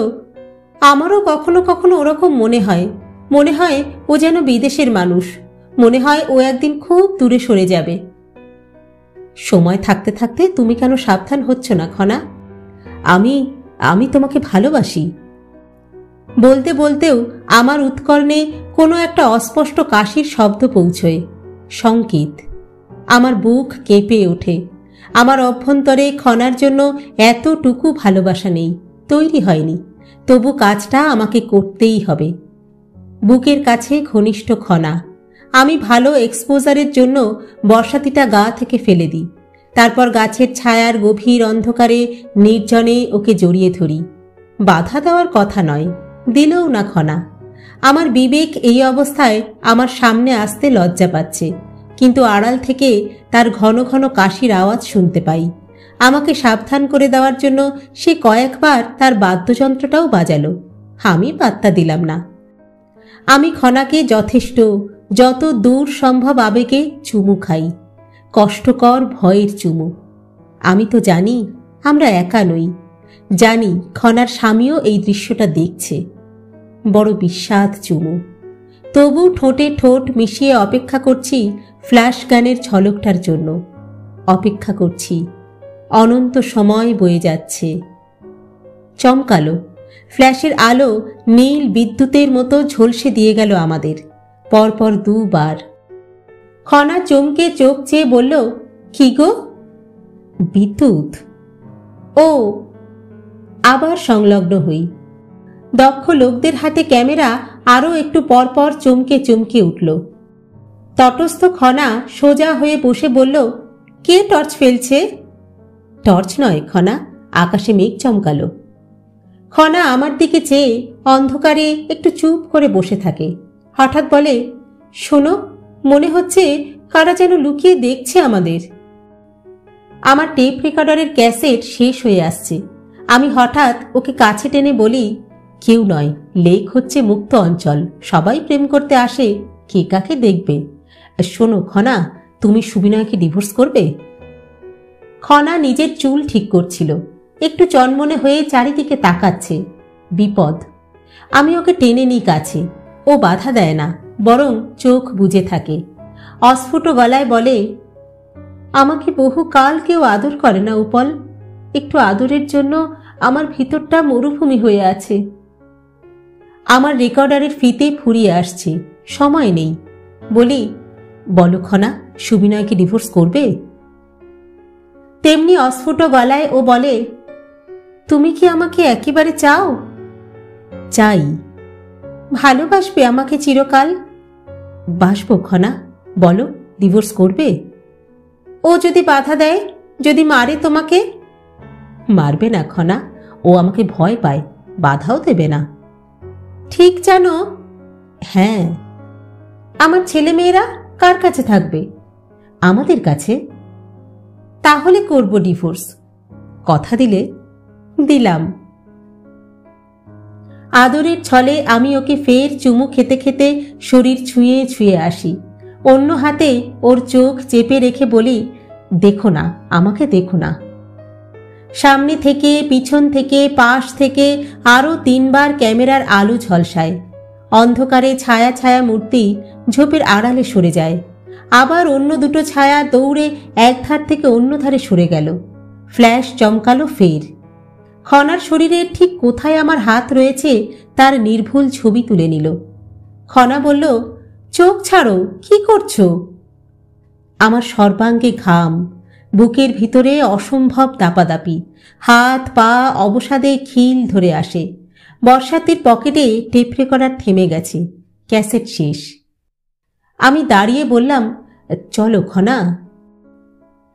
আমারও কখনো কখনো ওরকম মনে হয়। মনে হয় ও যেন বিদেশের মানুষ। মনে হয় ও একদিন খুব দূরে সরে যাবে। সময় থাকতে থাকতে তুমি কেন সাবধান হচ্ছ না খনা? আমি আমি তোমাকে ভালোবাসি। বলতে বলতেও আমার উৎকর্ণে কোনো একটা অস্পষ্ট কাশির শব্দ পৌঁছয়, সংকেত। আমার বুক কেঁপে ওঠে। আমার অভ্যন্তরে খনার জন্য এতটুকু ভালোবাসা নেই, তৈরি হয়নি। তবু কাজটা আমাকে করতেই হবে। বুকের কাছে ঘনিষ্ঠ খনা। আমি ভালো এক্সপোজারের জন্য বর্ষাতিটা গা থেকে ফেলে দিই। তারপর গাছের ছায়ার গভীর অন্ধকারে নির্জনে ওকে জড়িয়ে ধরি। বাধা দেওয়ার কথা নয়, দিলেও না খনা। আমার বিবেক এই অবস্থায় আমার সামনে আসতে লজ্জা পাচ্ছে, কিন্তু আড়াল থেকে তার ঘন ঘন কাশির আওয়াজ শুনতে পাই। আমাকে সাবধান করে দেওয়ার জন্য সে কয়েকবার তার বাদ্যযন্ত্রটাও বাজালো। আমি পাত্তা দিলাম না। আমি খনাকে যথেষ্ট, যত দূর সম্ভব আবেগে চুমু খাই, কষ্টকর ভয়ের চুমু। আমি তো জানি আমরা একা নই, জানি খনার স্বামীও এই দৃশ্যটা দেখছে। বড় বিস্বাদ চুমু। তবু ঠোঁটে ঠোঁট মিশিয়ে অপেক্ষা করছি ফ্ল্যাশ গানের ঝলকটার জন্য। অপেক্ষা করছি। অনন্ত সময় বয়ে যাচ্ছে। চমকালো। ফ্ল্যাশের আলো নীল বিদ্যুতের মতো ঝলসে দিয়ে গেল আমাদের, পরপর দুবার। খনা চমকে চোখ চেয়ে বলল, কি গো? বিদ্যুৎ? ও। আবার সংলগ্ন হই। দক্ষ লোকদের হাতে ক্যামেরা আরও একটু পরপর চমকে চমকে উঠল। তটস্থ খনা সোজা হয়ে বসে বলল, কে টর্চ ফেলছে? টর্চ নয় খনা, আকাশে মেঘ চমকালো। খনা আমার দিকে চেয়ে অন্ধকারে একটু চুপ করে বসে থাকে। হঠাৎ বলে, শোনো, মনে হচ্ছে কারা যেন লুকিয়ে দেখছে আমাদের। আমার টেপ রেকর্ডারের ক্যাসেট শেষ হয়ে আসছে। আমি হঠাৎ ওকে কাছে টেনে বলি, কেউ নয়, লেক হচ্ছে মুক্ত অঞ্চল, সবাই প্রেম করতে আসে, কে কাকে দেখবে। শোনো খনা, তুমি সুবিনয়কে ডিভোর্স করবে? খনা নিজের চুল ঠিক করছিল, একটু চনমনে হয়ে চারিদিকে তাকাচ্ছে। বিপদ। আমি ওকে টেনে নিই কাছে। ও বাধা দেয় না, বরং চোখ বুজে থাকে। অস্ফুট গলায় বলে, আমাকে বহুকাল কেউ আদর করে না উপল। একটু আদরের জন্য আমার ভিতরটা মরুভূমি হয়ে আছে। আমার রেকর্ডারের ফিতে ফুরিয়ে আসছে, সময় নেই। বলি, বলো খনা, সুবিনয়কে ডিভোর্স করবে? তেমনি অস্ফুট গলায় ও বলে, তুমি কি আমাকে একেবারে চাও? চাই। ভালোবাসবে আমাকে চিরকাল? বাসবো খনা, বলো, ডিভোর্স করবে? ও যদি বাধা দেয়, যদি মারে তোমাকে? মারবে না খনা, ও আমাকে ভয় পায়, বাধাও দেবে না। ঠিক জানো? হ্যাঁ। আমার ছেলেমেয়েরা কার কাছে থাকবে? আমাদের কাছে। তাহলে করব ডিভোর্স। কথা দিলে? দিলাম। আদরের ছলে আমি ওকে ফের চুমু খেতে খেতে শরীর ছুঁয়ে ছুঁয়ে আসি। অন্য হাতে ওর চোখ চেপে রেখে বলি, দেখো না, আমাকে দেখো না। সামনে থেকে, পিছন থেকে, পাশ থেকে আরও 3 বার ক্যামেরার আলো ঝলসায়। অন্ধকারে ছায়া ছায়া মূর্তি ঝোপের আড়ালে সরে যায়। আবার অন্য দুটো ছায়া দৌড়ে এক ধার থেকে অন্য ধারে সরে গেল। ফ্ল্যাশ চমকালো ফের। খনার শরীরে ঠিক কোথায় আমার হাত রয়েছে তার নির্ভুল ছবি তুলে নিল। খনা বলল, চোখ ছাড়ো, কি করছো? আমার সর্বাঙ্গে ঘাম, বুকের ভিতরে অসম্ভব দাপাদাপি, হাত পা অবসাদে খিল ধরে আসে। বর্ষাতির পকেটে টেপ রেকর্ডার থেমে গেছে, ক্যাসেট শেষ। আমি দাঁড়িয়ে বললাম, চলো খনা।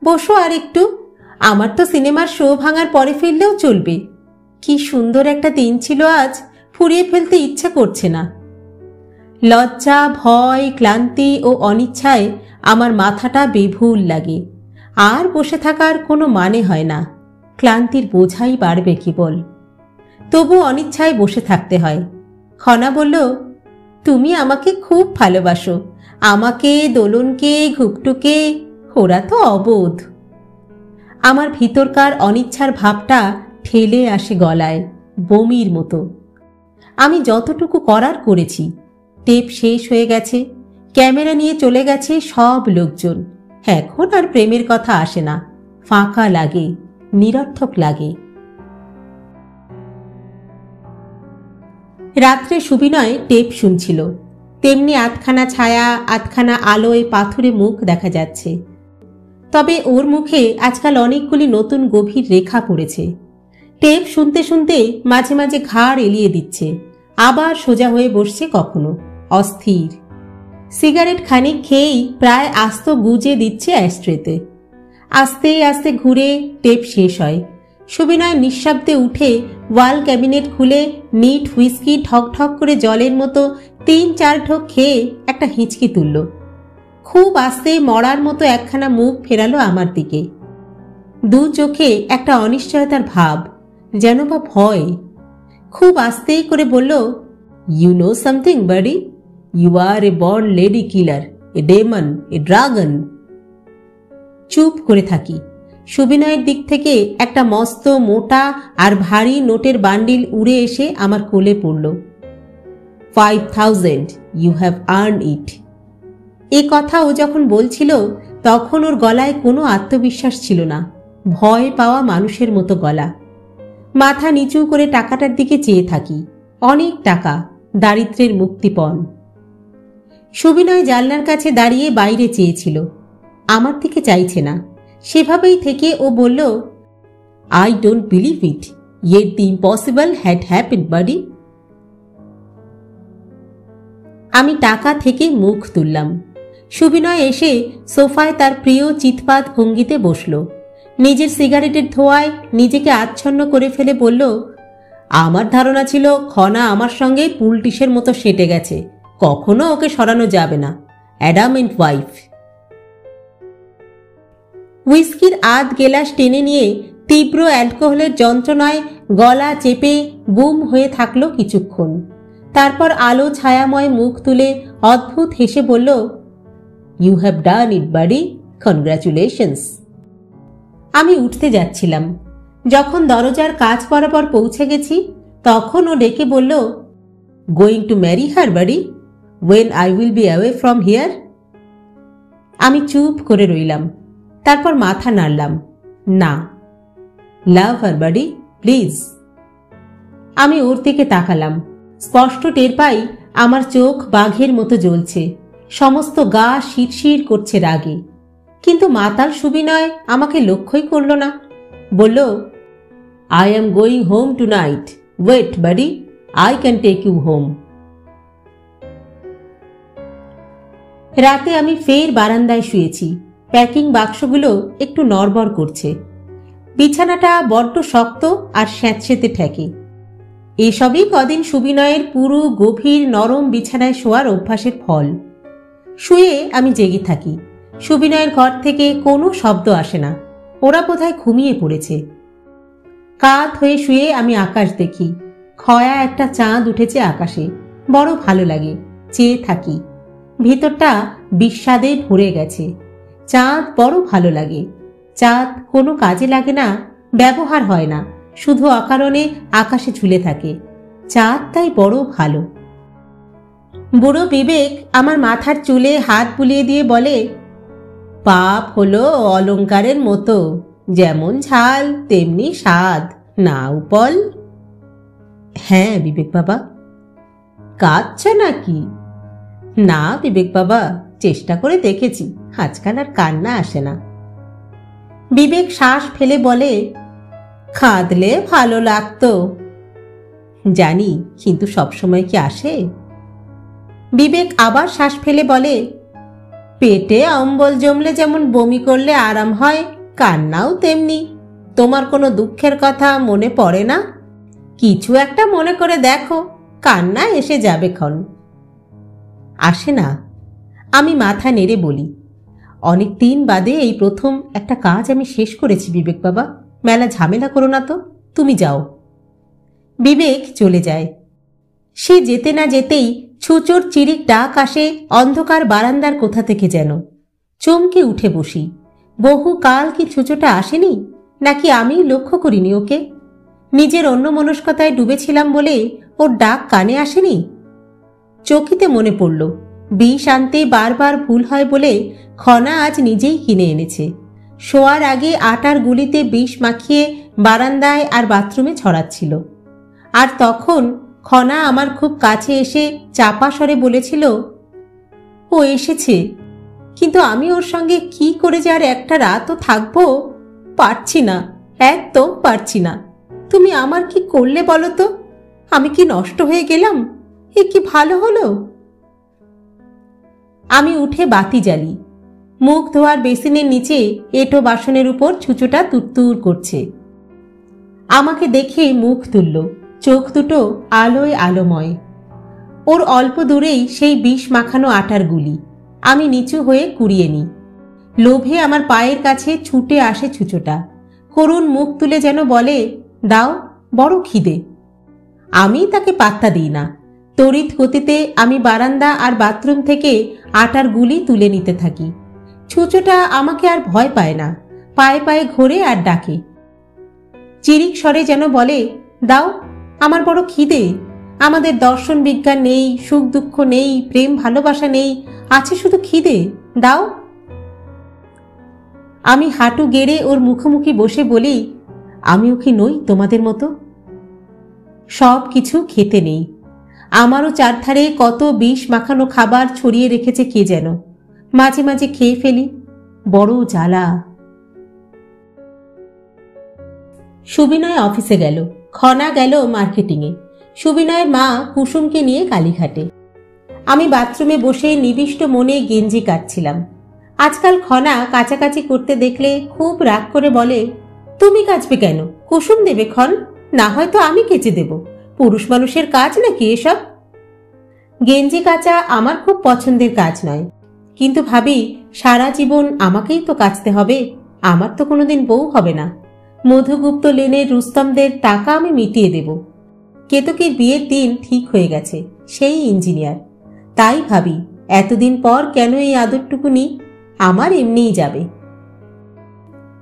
বসো আর একটু, আমার তো সিনেমার শো ভাঙার পরে ফিরলেও চলবে। কি সুন্দর একটা দিন ছিল আজ, ফুরিয়ে ফেলতে ইচ্ছা করছে না। লজ্জা, ভয়, ক্লান্তি ও অনিচ্ছায় আমার মাথাটা বেভুল লাগে। আর বসে থাকার কোনো মানে হয় না, ক্লান্তির বোঝাই বাড়বে কেবল। তবু অনিচ্ছায় বসে থাকতে হয়। খনা বলল, তুমি আমাকে খুব ভালোবাসো, আমাকে, দোলনকে, ঘুকটুকে, ওরা তো অবোধ। আমার ভিতরকার অনিচ্ছার ভাবটা ঠেলে আসে গলায়, বমির মতো। আমি যতটুকু করার করেছি। টেপ শেষ হয়ে গেছে, ক্যামেরা নিয়ে চলে গেছে সব লোকজন। এখন আর প্রেমের কথা আসে না, ফাঁকা লাগে, নিরর্থক লাগে। রাত্রে সুবিনয় টেপ শুনছিল। তেমনি আধখানা ছায়া, আধখানা আলোয় পাথুরে মুখ দেখা যাচ্ছে। তবে ওর মুখে আজকাল অনেকগুলি নতুন গভীর রেখা পড়েছে। টেপ শুনতে শুনতে মাঝে মাঝে ঘাড় এলিয়ে দিচ্ছে, আবার সোজা হয়ে বসছে কখনো, অস্থির। সিগারেট খানিক খেয়েই প্রায় আস্ত গুজে দিচ্ছে অ্যাস্ট্রেতে। আস্তে আস্তে ঘুরে টেপ শেষ হয়। সুবিনয় নিঃশব্দে উঠে ওয়াল ক্যাবিনেট খুলে নিট হুইস্কি ঠক ঠক করে জলের মতো ৩-৪ ঢোক খেয়ে একটা হিঁচকি তুলল। খুব আস্তে মরার মতো একখানা মুখ ফেরালো আমার দিকে। দু চোখে একটা অনিশ্চয়তার ভাব, যেন বা ভয়। খুব আস্তেই করে বলল, you know something buddy, you are a born lady killer, a demon, a dragon. চুপ করে থাকি। সুবিনয়ের দিক থেকে একটা মস্ত মোটা আর ভারী নোটের বান্ডিল উড়ে এসে আমার কোলে পড়ল। 5,000, ইউ হ্যাভ আর্ন ইট। এ কথা ও যখন বলছিল তখন ওর গলায় কোনো আত্মবিশ্বাস ছিল না, ভয় পাওয়া মানুষের মতো গলা। মাথা নিচু করে টাকাটার দিকে চেয়ে থাকি। অনেক টাকা, দারিদ্র্যের মুক্তিপণ। সুবিনয় জানলার কাছে দাঁড়িয়ে বাইরে চেয়েছিল, আমার দিকে চাইছে না। সেভাবেই থেকে ও বলল, I don't believe it, yet the impossible had happened buddy. আমি টাকা থেকে মুখ তুললাম। সুবিনয় এসে সোফায় তার প্রিয় চিৎপাত ভঙ্গিতে বসল। নিজের সিগারেটের ধোঁয়ায় নিজেকে আচ্ছন্ন করে ফেলে বলল, আমার ধারণা ছিল খনা আমার সঙ্গে পুলটিসের মতো সেটে গেছে, কখনো ওকে সরানো যাবে না। Adamant wife. হুইস্কির আধ গেলাস টেনে নিয়ে তীব্র অ্যালকোহলের যন্ত্রণায় গলা চেপে গুম হয়ে থাকলো কিছুক্ষণ। তারপর আলো ছায়াময় মুখ তুলে অদ্ভুত হেসে বলল, you have done it buddy, congratulations. আমি উঠতে যাচ্ছিলাম। যখন দরজার কাছ বরাবর পৌঁছে গেছি তখন ও ডেকে বলল, going to marry her buddy, when I will be away from here. আমি চুপ করে রইলাম। তারপর মাথা নাড়লাম, না। Love her buddy, please. আমি ওর দিকে তাকালাম। স্পষ্ট টের পাই আমার চোখ বাঘের মতো জ্বলছে, সমস্ত গা শিরশির করছে রাগে। কিন্তু মাতাল সুবিনয় আমাকে লক্ষ্যই করল না। বলল, I am going home tonight, wait buddy, I can take you home. রাতে আমি ফের বারান্দায় শুয়েছি। প্যাকিং বাক্সগুলো একটু নড়বড় করছে। বিছানাটা বড্ড শক্ত আর স্যাঁতসেঁতে ঠেকে। এসবই কদিন সুবিনয়ের পুরো গভীর নরম বিছানায় শোয়ার অভ্যাসের ফল। শুয়ে আমি জেগে থাকি। সুবিনয়ের ঘর থেকে কোনো শব্দ আসে না, ওরা বোধহয় ঘুমিয়ে পড়েছে। কাত হয়ে শুয়ে আমি আকাশ দেখি। খয়া একটা চাঁদ উঠেছে আকাশে, বড় ভালো লাগে। চেয়ে থাকি। ভিতরটা বিস্বাদে ভরে গেছে। চাঁদ বড় ভালো লাগে। চাঁদ কোনো কাজে লাগে না, ব্যবহার হয় না, শুধু অকারণে আকাশে ঝুলে থাকে। চাঁদ তাই বড় ভালো। বুড়ো বিবেক আমার মাথার চুলে হাত বুলিয়ে দিয়ে বলে, পাপ হলো অলংকারের মতো, যেমন ঝাল তেমনি স্বাদ, না উপল? হ্যাঁ বিবেক বাবা। কাঁদছ নাকি? না বিবেক বাবা, চেষ্টা করে দেখেছি, আজকাল আর কান্না আসে না। বিবেক শ্বাস ফেলে বলে, কাঁদলে ভালো লাগতো। জানি, কিন্তু সবসময় কি আসে? বিবেক আবার শ্বাস ফেলে বলে, পেটে অম্বল জমলে যেমন বমি করলে আরাম হয়, কান্নাও তেমনি। তোমার কোনো দুঃখের কথা মনে পড়ে না? কিছু একটা মনে করে দেখো, কান্না এসে যাবে ক্ষণ। আসে না। আমি মাথা নেড়ে বলি, অনেক দিন বাদে এই প্রথম একটা কাজ আমি শেষ করেছি বিবেক বাবা, মেলা ঝামেলা করো না তো, তুমি যাও। বিবেক চলে যায়। সে যেতে না যেতেই ছুচোর চিরিক ডাক আসে অন্ধকার বারান্দার কোথা থেকে যেন। চমকে উঠে বসি। বহু কাল কি ছুচোটা আসেনি, নাকি আমি লক্ষ্য করিনি ওকে? নিজের অন্যমনস্কতায় ডুবেছিলাম বলে ওর ডাক কানে আসেনি। চকিতে মনে পড়ল, বিষ আনতে বারবার ভুল হয় বলে খনা আজ নিজেই কিনে এনেছে। শোয়ার আগে আটার গুলিতে বিষ মাখিয়ে বারান্দায় আর বাথরুমে ছড়াচ্ছিল। আর তখন খনা আমার খুব কাছে এসে চাপা স্বরে বলেছিল, ও এসেছে, কিন্তু আমি ওর সঙ্গে কি করে যে আর একটা রাতও থাকবো, পারছি না, একদম পারছি না। তুমি আমার কি করলে বলো তো? আমি কি নষ্ট হয়ে গেলাম? এ কি ভালো হলো? আমি উঠে বাতি জ্বালি। মুখ ধোয়ার বেসিনের নিচে এঁটো বাসনের উপর ছুঁচোটা তুরতুর করছে। আমাকে দেখে মুখ তুলল, চোখ দুটো আলোয় আলোময়। ওর অল্প দূরেই সেই বিষ মাখানো আটার গুলি। আমি নিচু হয়ে কুড়িয়ে নিই। লোভে আমার পায়ের কাছে ছুটে আসে ছুঁচোটা। করুণ মুখ তুলে যেন বলে, দাও, বড় খিদে। আমি তাকে পাত্তা দিই না। তড়িৎ গতিতে আমি বারান্দা আর বাথরুম থেকে আটার গুলি তুলে নিতে থাকি। ছুঁচোটা আমাকে আর ভয় পায় না, পায়ে পায়ে ঘোরে আর ডাকে। চিরিক স্বরে যেন বলে, দাও, আমার বড় খিদে। আমাদের দর্শন বিজ্ঞান নেই, সুখ দুঃখ নেই, প্রেম ভালোবাসা নেই, আছে শুধু খিদে, দাও। আমি হাঁটু গেড়ে ওর মুখোমুখি বসে বলি, আমিও কি নই তোমাদের মতো? সব কিছু খেতে নেই। আমারও চারধারে কত বিষ মাখানো খাবার ছড়িয়ে রেখেছে কে যেন। মাঝে মাঝে খেয়ে ফেলি, বড় জ্বালা। সুবিনয় অফিসে গেল, খনা গেল মার্কেটিংয়ে, সুবিনয়ের মা কুসুমকে নিয়ে কালীঘাটে। আমি বাথরুমে বসে নিবিষ্ট মনে গেঞ্জি কাটছিলাম। আজকাল খনা কাচাকাচি করতে দেখলে খুব রাগ করে বলে, তুমি কাচবে কেন? কুসুম দেবে খন, না হয়তো আমি কেচে দেব। পুরুষ মানুষের কাজ নাকি এসব? গেঞ্জি কাচা আমার খুব পছন্দের কাজ নয়, কিন্তু ভাবি সারা জীবন আমাকেই তো কাচতে হবে। আমার তো কোনোদিন বউ হবে না। মধুগুপ্ত লেনের রুস্তমদের টাকা আমি মিটিয়ে দেব। কেতকীর বিয়ের দিন ঠিক হয়ে গেছে, সেই ইঞ্জিনিয়ার। তাই ভাবি এতদিন পর কেন এই আদরটুকু নিই, আমার এমনিই যাবে।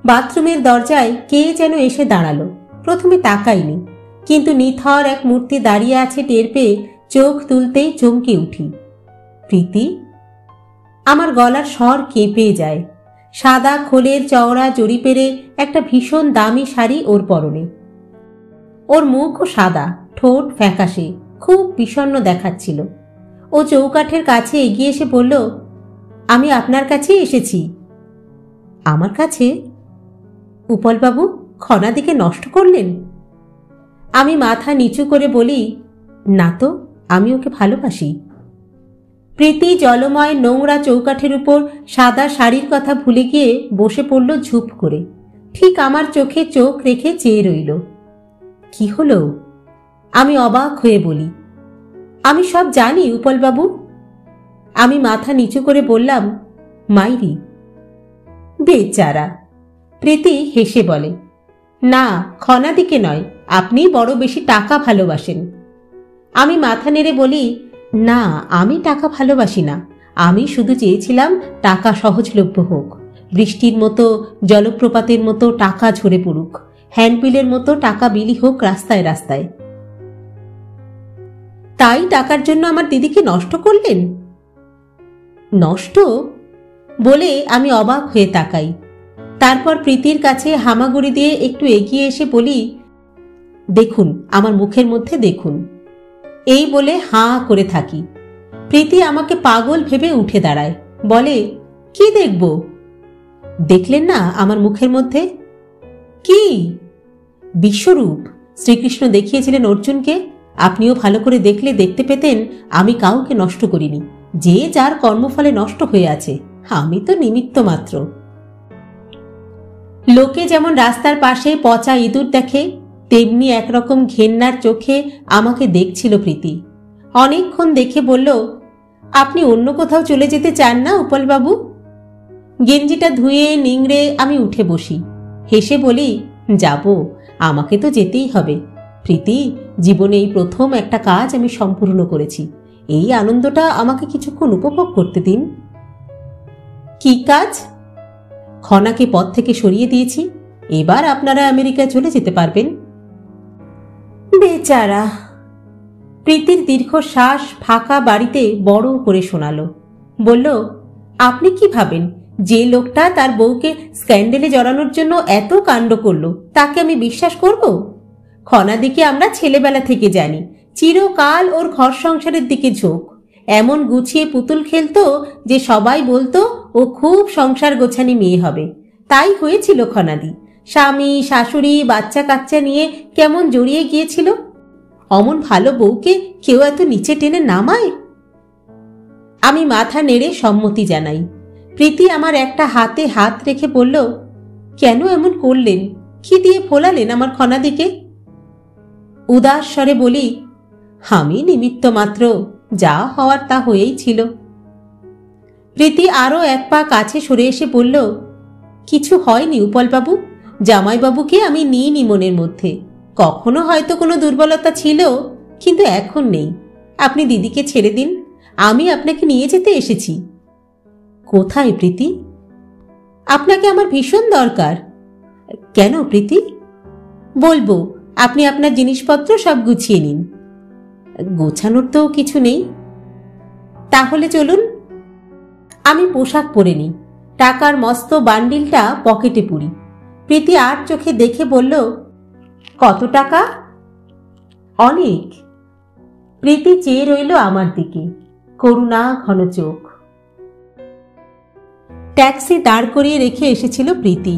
বাথরুমের দরজায় কে যেন এসে দাঁড়ালো। প্রথমে তাকাইনি, কিন্তু নিথর এক মূর্তি দাঁড়িয়ে আছে টের পেয়ে চোখ তুলতেই চমকে উঠি। প্রীতি। আমার গলার স্বর কেঁপে যায়। সাদা খোলের চওড়া জড়ি পেরে একটা ভীষণ দামি শাড়ি ওর পরনে। ওর মুখও সাদা, ঠোঁট ফ্যাকাশে, খুব বিষণ্ণ দেখাচ্ছিল। ও চৌকাঠের কাছে এগিয়ে এসে বলল, আমি আপনার কাছেই এসেছি। আমার কাছে? উপলবাবু খনাদিকে নষ্ট করলেন? আমি মাথা নিচু করে বলি, না তো, আমি ওকে ভালোবাসি। প্রীতি জলময় নোংরা চৌকাঠের উপর সাদা শাড়ির কথা ভুলে গিয়ে বসে পড়ল ঝুপ করে। ঠিক আমার চোখে চোখ রেখে চেয়ে রইল। কি হলো? আমি অবাক হয়ে বলি, আমি সব জানি উপলবাবু। আমি মাথা নিচু করে বললাম, মাইরি। বেচারা। প্রীতি হেসে বলে, না, খনাদিকে নয়, আপনি বড় বেশি টাকা ভালোবাসেন। আমি মাথা নেড়ে বলি, না, আমি টাকা ভালোবাসি না। আমি শুধু চেয়েছিলাম টাকা সহজলভ্য হোক, বৃষ্টির মতো, জলপ্রপাতের মতো টাকা ঝরে পড়ুক, হ্যান্ডবিলের মতো টাকা বিলি হোক রাস্তায় রাস্তায়। তাই টাকার জন্য আমার দিদিকে নষ্ট করলেন? নষ্ট বলে আমি অবাক হয়ে তাকাই। তারপর প্রীতির কাছে হামাগুড়ি দিয়ে একটু এগিয়ে এসে বলি, দেখুন, আমার মুখের মধ্যে দেখুন। এই বলে হাঁ করে থাকি। প্রীতি আমাকে পাগল ভেবে উঠে দাঁড়ায়, বলে, কি দেখব? দেখলেন না আমার মুখের মধ্যে? কি? বিশ্বরূপ শ্রীকৃষ্ণ দেখিয়েছিলেন অর্জুনকে। আপনিও ভালো করে দেখলে দেখতে পেতেন আমি কাউকে নষ্ট করিনি। যে যার কর্মফলে নষ্ট হয়ে আছে, আমি তো নিমিত্ত মাত্র। লোকে যেমন রাস্তার পাশে পচা ইঁদুর দেখে, তেমনি একরকম ঘেন্নার চোখে আমাকে দেখছিল প্রীতি। অনেকক্ষণ দেখে বলল, আপনি অন্য কোথাও চলে যেতে চান না উপলবাবু? গেঞ্জিটা ধুয়ে নিংড়ে আমি উঠে বসি। হেসে বলি, যাব, আমাকে তো যেতেই হবে। প্রীতি, জীবনে এই প্রথম একটা কাজ আমি সম্পূর্ণ করেছি। এই আনন্দটা আমাকে কিছুক্ষণ উপভোগ করতে দিন। কি কাজ? খনাকে পথ থেকে সরিয়ে দিয়েছি। এবার আপনারা আমেরিকায় চলে যেতে পারবেন। বেচারা। প্রীতির দীর্ঘশ্বাস ফাঁকা বাড়িতে বড় করে শোনালো। বলল, আপনি কি ভাবেন যে লোকটা তার বউকে স্ক্যান্ডেলে জড়ানোর জন্য এত কাণ্ড করলো তাকে আমি বিশ্বাস করব? খনাদিকে আমরা ছেলেবেলা থেকে জানি চিরকাল ওর ঘর সংসারের দিকে ঝোঁক। এমন গুছিয়ে পুতুল খেলতো যে সবাই বলতো ও খুব সংসার গোছানি মেয়ে হবে। তাই হয়েছিল খনাদি। স্বামী শাশুড়ি বাচ্চা কাচ্চা নিয়ে কেমন জড়িয়ে গিয়েছিল। অমন ভালো বউকে কেউ এত নিচে টেনে নামায়? আমি মাথা নেড়ে সম্মতি জানাই। প্রীতি আমার একটা হাতে হাত রেখে বলল, কেন এমন করলেন? কি দিয়ে ফোলালেন আমার খনাদিকে? উদাস স্বরে বলি, আমি নিমিত্ত মাত্র, যা হওয়ার তা হয়েই ছিল। প্রীতি আরো এক পা কাছে সরে এসে বলল, কিছু হয়নি উপলবাবু। জামাইবাবুকে আমি নিইনি মনের মধ্যে। কখনো হয়তো কোনো দুর্বলতা ছিল, কিন্তু এখন নেই। আপনি দিদিকে ছেড়ে দিন, আমি আপনাকে নিয়ে যেতে এসেছি। কোথায় প্রীতি? আপনাকে আমার ভীষণ দরকার। কেন প্রীতি? বলবো, আপনি আপনার জিনিসপত্র সব গুছিয়ে নিন। গোছানোর তো কিছু নেই। তাহলে চলুন। আমি পোশাক পরে নিই, টাকার মস্ত বান্ডিলটা পকেটে পুরি। প্রীতি আর চোখে দেখে বলল, কত টাকা? অনেক। প্রীতি চেয়ে রইল আমার দিকে, করুণা ঘন চোখ। ট্যাক্সি দাঁড় করিয়ে রেখে এসেছিল প্রীতি।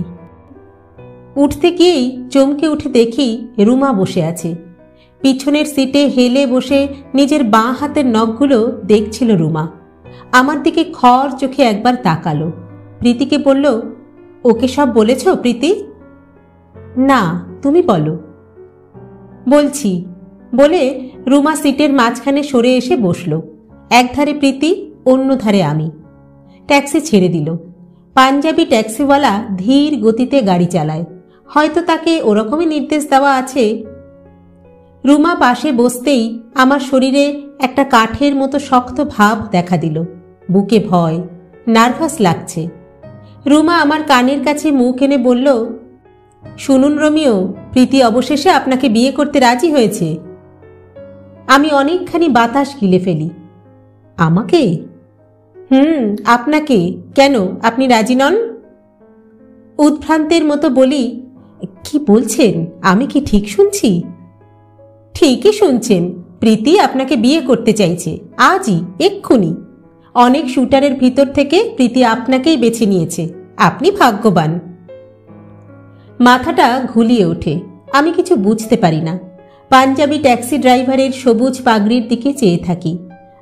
উঠতে গিয়েই চমকে উঠে দেখি রুমা বসে আছে। পিছনের সিটে হেলে বসে নিজের বাঁ হাতের নখগুলো দেখছিল রুমা। আমার দিকে খড় চোখে একবার তাকালো। প্রীতিকে বলল, ওকে সব বলেছ প্রীতি? না, তুমি বলো। বলছি বলে রুমা সিটের মাঝখানে সরে এসে বসল। একধারে প্রীতি, অন্য ধারে আমি। ট্যাক্সি ছেড়ে দিল। পাঞ্জাবি ট্যাক্সিওয়ালা ধীর গতিতে গাড়ি চালায়। হয়তো তাকে ওরকমই নির্দেশ দেওয়া আছে। রুমা পাশে বসতেই আমার শরীরে একটা কাঠের মতো শক্ত ভাব দেখা দিল। বুকে ভয়, নার্ভাস লাগছে। রুমা আমার কানের কাছে মুখ এনে বলল, শুনুন রোমিও, প্রীতি অবশেষে আপনাকে বিয়ে করতে রাজি হয়েছে। আমি অনেকখানি বাতাস গিলে ফেলি। আমাকে? আপনাকে। কেন, আপনি রাজি নন? উদ্ভ্রান্তের মতো বলি, কি বলছেন? আমি কি ঠিক শুনছি? ঠিকই শুনছেন। প্রীতি আপনাকে বিয়ে করতে চাইছে, আজই, এক্ষুনি। অনেক শুটারের ভিতর থেকে প্রীতি আপনাকেই বেছে নিয়েছে। আপনি ভাগ্যবান। মাথাটা ঘুলিয়ে ওঠে। আমি কিছু বুঝতে পারি না। পাঞ্জাবি ট্যাক্সি ড্রাইভারের সবুজ পাগড়ির দিকে চেয়ে থাকি।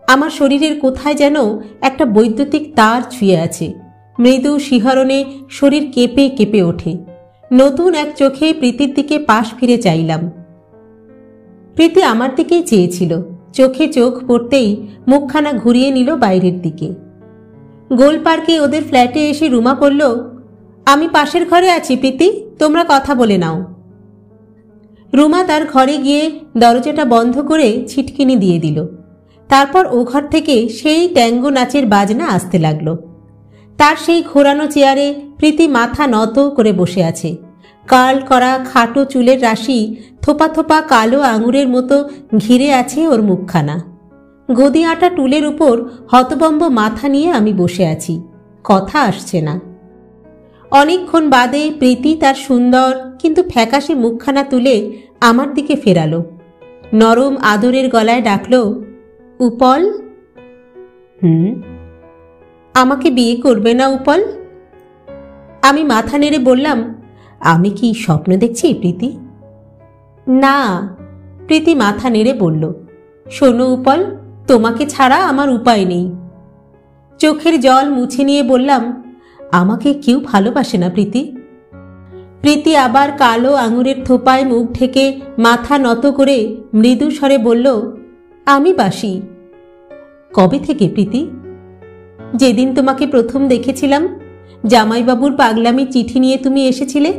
আমার শরীরের কোথায় যেন একটা বৈদ্যুতিক তার ছুঁয়ে আছে। মৃদু শিহরণে শরীর কেঁপে কেঁপে ওঠে। নতুন এক চোখে প্রীতির দিকে পাশ ফিরে চাইলাম। প্রীতি আমার দিকেই চেয়েছিল। চোখে চোখ পড়তেই মুখখানা ঘুরিয়ে নিল বাইরের দিকে। গোল পার্কে ওদের ফ্ল্যাটে এসে রুমা বলল, আমি পাশের ঘরে আছি প্রীতি, তোমরা কথা বলে নাও। রুমা তার ঘরে গিয়ে দরজাটা বন্ধ করে ছিটকিনি দিয়ে দিল। তারপর ও ঘর থেকে সেই ট্যাঙ্গো নাচের বাজনা আসতে লাগলো। তার সেই ঘোরানো চেয়ারে প্রীতি মাথা নত করে বসে আছে। কার্ল করা খাটো চুলের রাশি থোপা থোপা কালো আঙুরের মতো ঘিরে আছে ওর মুখখানা। গদি আটা টুলের উপর হতবম্ব মাথা নিয়ে আমি বসে আছি। কথা আসছে না। অনেকক্ষণ বাদে প্রীতি তার সুন্দর কিন্তু ফ্যাকাশে মুখখানা তুলে আমার দিকে ফেরালো। নরম আদরের গলায় ডাকল, উপল। আমাকে বিয়ে করবে না উপল? আমি মাথা নেড়ে বললাম, আমি কি স্বপ্ন দেখছি প্রীতি? না। প্রীতি মাথা নেড়ে বলল, শোনো উপল, তোমাকে ছাড়া আমার উপায় নেই। চোখের জল মুছে নিয়ে বললাম, আমাকে কেউ ভালোবাসে না প্রীতি। প্রীতি আবার কালো আঙুরের থোপায় মুখ ঢেকে মাথা নত করে মৃদু স্বরে বলল, আমি বাসি। কবে থেকে প্রীতি? যেদিন তোমাকে প্রথম দেখেছিলাম। জামাইবাবুর পাগলামি চিঠি নিয়ে তুমি এসেছিলে।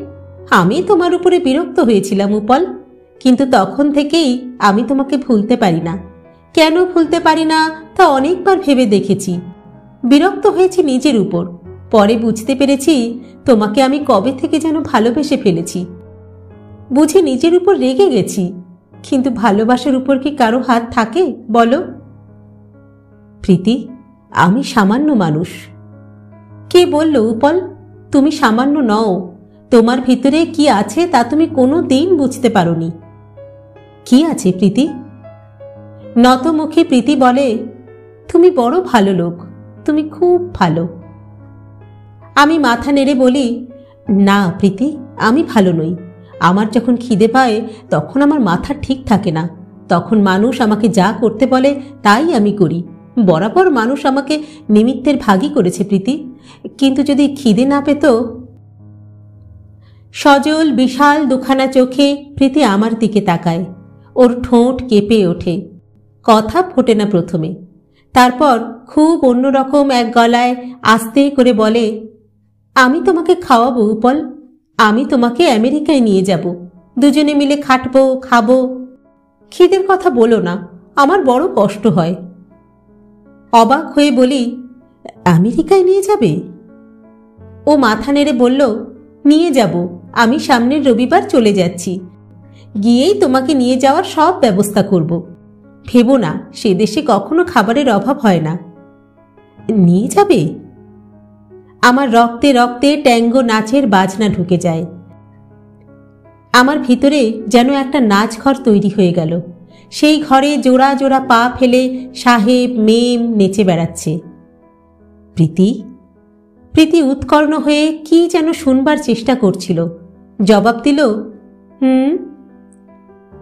আমি তোমার উপরে বিরক্ত হয়েছিলাম উপল, কিন্তু তখন থেকেই আমি তোমাকে ভুলতে পারি না। কেন ভুলতে পারি না তা অনেকবার ভেবে দেখেছি। বিরক্ত হয়েছি নিজের উপর। পরে বুঝতে পেরেছি তোমাকে আমি কবে থেকে যেন ভালোবেসে ফেলেছি। বুঝি নিজের উপর রেগে গেছি, কিন্তু ভালোবাসার উপর কি কারো হাত থাকে বলো? প্রীতি, আমি সামান্য মানুষ। কে বলল উপল তুমি সামান্য নও? তোমার ভিতরে কি আছে তা তুমি কোনো দিন বুঝতে পারোনি। কি আছে প্রীতি? নতমুখী প্রীতি বলে, তুমি বড় ভালো লোক, তুমি খুব ভালো। আমি মাথা নেড়ে বলি, না প্রীতি, আমি ভালো নই। আমার যখন খিদে পায় তখন আমার মাথা ঠিক থাকে না। তখন মানুষ আমাকে যা করতে বলে তাই আমি করি। বরাবর মানুষ আমাকে নিমিত্তের ভাগী করেছে প্রীতি, কিন্তু যদি খিদে না পেত। সজল বিশাল দুখানা চোখে প্রীতি আমার দিকে তাকায়। ওর ঠোঁট কেঁপে ওঠে, কথা ফোটে না প্রথমে, তারপর খুব অন্যরকম এক গলায় আস্তে করে বলে, আমি তোমাকে খাওয়াবো উপল। আমি তোমাকে আমেরিকায় নিয়ে যাব, দুজনে মিলে খাটবো, খাবো। খিদের কথা বলো না, আমার বড় কষ্ট হয়। অবাক হয়ে বলি, আমেরিকায় নিয়ে যাবে? ও মাথা নেড়ে বলল, নিয়ে যাব। আমি সামনের রবিবার চলে যাচ্ছি। গিয়েই তোমাকে নিয়ে যাওয়ার সব ব্যবস্থা করব। ভেবো না, সে দেশে কখনো খাবারের অভাব হয় না। নিয়ে যাবে? আমার রক্তে রক্তে ট্যাঙ্গো নাচের বাজনা ঢুকে যায়। আমার ভিতরে যেন একটা নাচ ঘর তৈরি হয়ে গেল। সেই ঘরে জোড়া জোড়া পা ফেলে সাহেব মেম নেচে বেড়াচ্ছে। প্রীতি? প্রীতি উৎকর্ণ হয়ে কি যেন শুনবার চেষ্টা করছিল। জবাব দিল,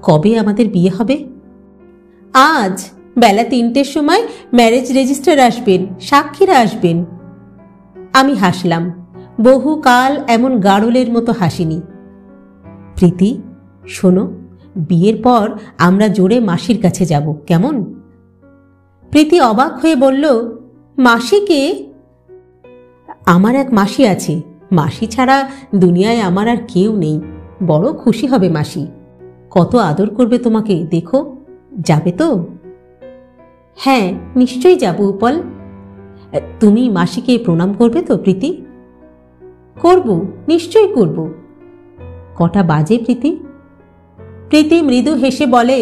কবে আমাদের বিয়ে হবে? আজ বেলা 3টের সময় ম্যারেজ রেজিস্টার আসবেন, সাক্ষীরা আসবেন। আমি হাসলাম, বহুকাল এমন গাড়লের মতো হাসিনি। প্রীতি শোনো, বিয়ের পর আমরা জোরে মাসির কাছে যাব, কেমন? প্রীতি অবাক হয়ে বলল, মাসিকে? আমার এক মাসি আছে, মাসি ছাড়া দুনিয়ায় আমার আর কেউ নেই। বড় খুশি হবে মাসি, কত আদর করবে তোমাকে, দেখো। যাবে তো? হ্যাঁ, নিশ্চয়ই যাব উপল। তুমি মাসিকে প্রণাম করবে তো প্রীতি? করব, নিশ্চয়ই করব। কটা বাজে প্রীতি? প্রীতি মৃদু হেসে বলে,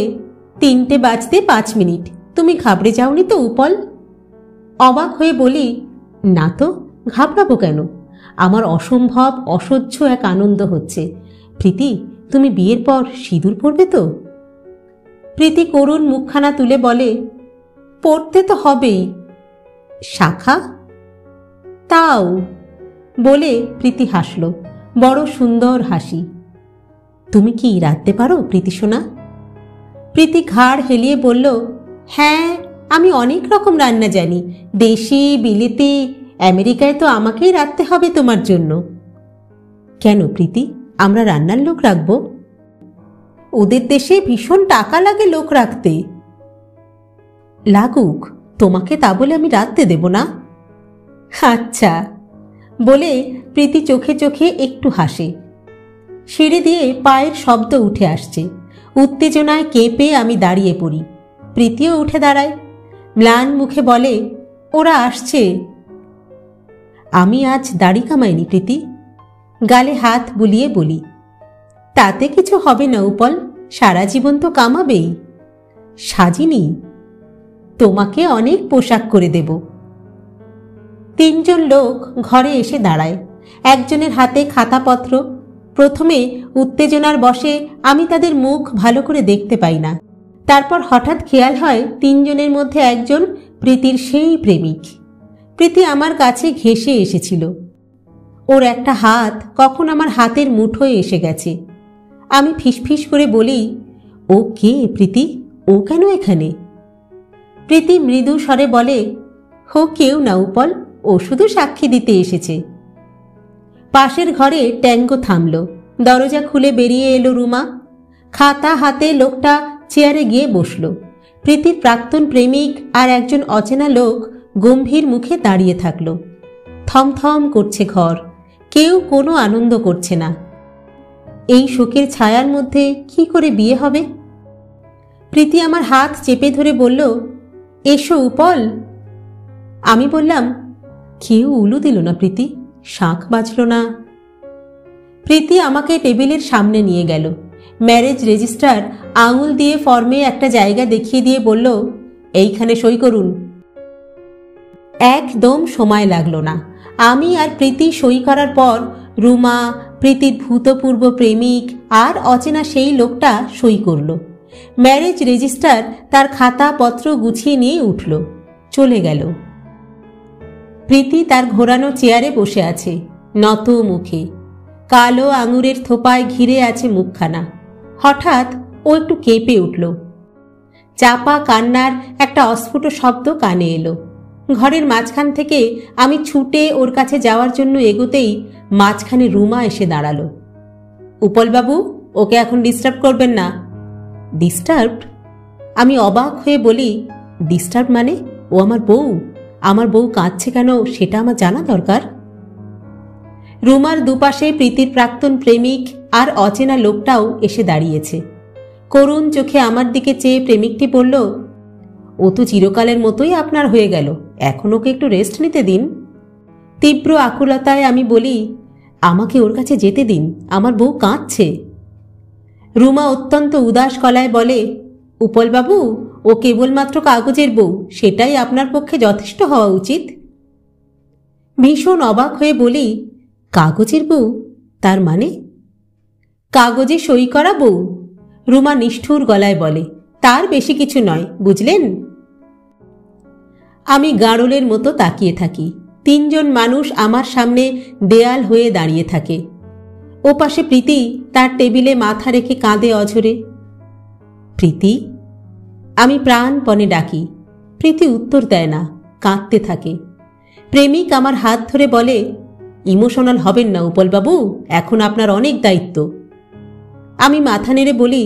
3টে বাজতে 5 মিনিট। তুমি ঘাবড়ে যাওনি তো উপল? অবাক হয়ে বলি, না তো, ঘাবড়াবো কেন? আমার অসম্ভব অসহ্য এক আনন্দ হচ্ছে। প্রীতি, তুমি বিয়ের পর সিঁদুর পরবে তো? প্রীতি করুণ মুখখানা তুলে বলে, পড়তে তো হবেই। শাখা? তাও। বলে প্রীতি হাসল, বড় সুন্দর হাসি। তুমি কি রাঁধতে পারো প্রীতি সোনা? প্রীতি ঘাড় হেলিয়ে বলল, হ্যাঁ, আমি অনেক রকম রান্না জানি। দেশি, বিলেতি, আমেরিকায় তো আমাকেই রাঁধতে হবে তোমার জন্য। কেন প্রীতি, আমরা রান্নার লোক রাখব? ওদের দেশে ভীষণ টাকা লাগে লোক রাখতে। লাগুক, তোমাকে তা বলে আমি রাঁধতে দেব না। আচ্ছা। বলে প্রীতি চোখে চোখে একটু হাসে। সিঁড়ি দিয়ে পায়ের শব্দ উঠে আসছে। উত্তেজনায় কেঁপে আমি দাঁড়িয়ে পড়ি। প্রীতিও উঠে দাঁড়ায়, ম্লান মুখে বলে, ওরা আসছে। আমি আজ দাড়ি কামাইনি প্রীতি। গালে হাত বুলিয়ে বলি, তাতে কিছু হবে না উপল, সারা জীবন তো কামাবেই। সাজিনি, তোমাকে অনেক পোশাক করে দেব। 3জন লোক ঘরে এসে দাঁড়ায়, একজনের হাতে খাতাপত্র। প্রথমে উত্তেজনার বশে আমি তাদের মুখ ভালো করে দেখতে পাই না। তারপর হঠাৎ খেয়াল হয় 3জনের মধ্যে একজন প্রীতির সেই প্রেমিক। প্রীতি আমার কাছে ঘেঁষে এসেছিল। ওর একটা হাত কখন আমার হাতের মুঠোয় এসে গেছে। আমি ফিসফিস করে বলি, ও কে প্রীতি? ও কেন এখানে? প্রীতি মৃদু স্বরে বলে, ও কেউ না উপল, ও শুধু সাক্ষী দিতে এসেছে। পাশের ঘরে ট্যাঙ্গো থামল। দরজা খুলে বেরিয়ে এলো রুমা। খাতা হাতে লোকটা চেয়ারে গিয়ে বসল। প্রীতির প্রাক্তন প্রেমিক আর একজন অচেনা লোক গম্ভীর মুখে দাঁড়িয়ে থাকল। থমথম করছে ঘর, কেউ কোনো আনন্দ করছে না। এই শোকের ছায়ার মধ্যে কি করে বিয়ে হবে? প্রীতি আমার হাত চেপে ধরে বলল, এসো উপল। আমি বললাম, কেউ উলু দিল না প্রীতি, শাঁখ বাজল না। প্রীতি আমাকে টেবিলের সামনে নিয়ে গেল। ম্যারেজ রেজিস্ট্রার আঙুল দিয়ে ফর্মে একটা জায়গা দেখিয়ে দিয়ে বলল, এইখানে সই করুন। একদম সময় লাগলো না। আমি আর প্রীতি সই করার পর রুমা, প্রীতির ভূতপূর্ব প্রেমিক আর অচেনা সেই লোকটা সই করল। ম্যারেজ রেজিস্টার তার খাতাপত্র গুছিয়ে নিয়ে উঠল, চলে গেল। প্রীতি তার ঘোরানো চেয়ারে বসে আছে, নত মুখে। কালো আঙুরের থোপায় ঘিরে আছে মুখখানা। হঠাৎ ও একটু কেঁপে উঠল। চাপা কান্নার একটা অস্ফুট শব্দ কানে এলো। ঘরের মাঝখান থেকে আমি ছুটে ওর কাছে যাওয়ার জন্য এগোতেই মাঝখানে রুমা এসে দাঁড়ালো। উপলবাবু, ওকে এখন ডিস্টার্ব করবেন না। ডিস্টার্বড? আমি অবাক হয়ে বলি, ডিস্টার্ব মানে? ও আমার বউ। আমার বউ কাঁদছে কেন সেটা আমার জানা দরকার। রুমার দুপাশে প্রীতির প্রাক্তন প্রেমিক আর অচেনা লোকটাও এসে দাঁড়িয়েছে। করুণ চোখে আমার দিকে চেয়ে প্রেমিকটি বলল, ও তো চিরকালের মতোই আপনার হয়ে গেল, এখন ওকে একটু রেস্ট নিতে দিন। তীব্র আকুলতায় আমি বলি, আমাকে ওর কাছে যেতে দিন, আমার বউ কাঁদছে। রুমা অত্যন্ত উদাস গলায় বলে, উপলবাবু, ও কেবলমাত্র কাগজের বউ, সেটাই আপনার পক্ষে যথেষ্ট হওয়া উচিত। ভীষণ অবাক হয়ে বলি, কাগজের বউ? তার মানে? কাগজে সই করা বউ। রুমা নিষ্ঠুর গলায় বলে, তার বেশি কিছু নয়, বুঝলেন? আমি গাড়লের মতো তাকিয়ে থাকি। তিনজন মানুষ আমার সামনে দেয়াল হয়ে দাঁড়িয়ে থাকে। ও পাশে প্রীতি তার টেবিলে মাথা রেখে কাঁদে অঝরে। প্রীতি? আমি প্রাণপণে ডাকি। প্রীতি উত্তর দেয় না, কাঁদতে থাকে। প্রেমিক আমার হাত ধরে বলে, ইমোশনাল হবেন না উপলবাবু, এখন আপনার অনেক দায়িত্ব। আমি মাথা নেড়ে বলি,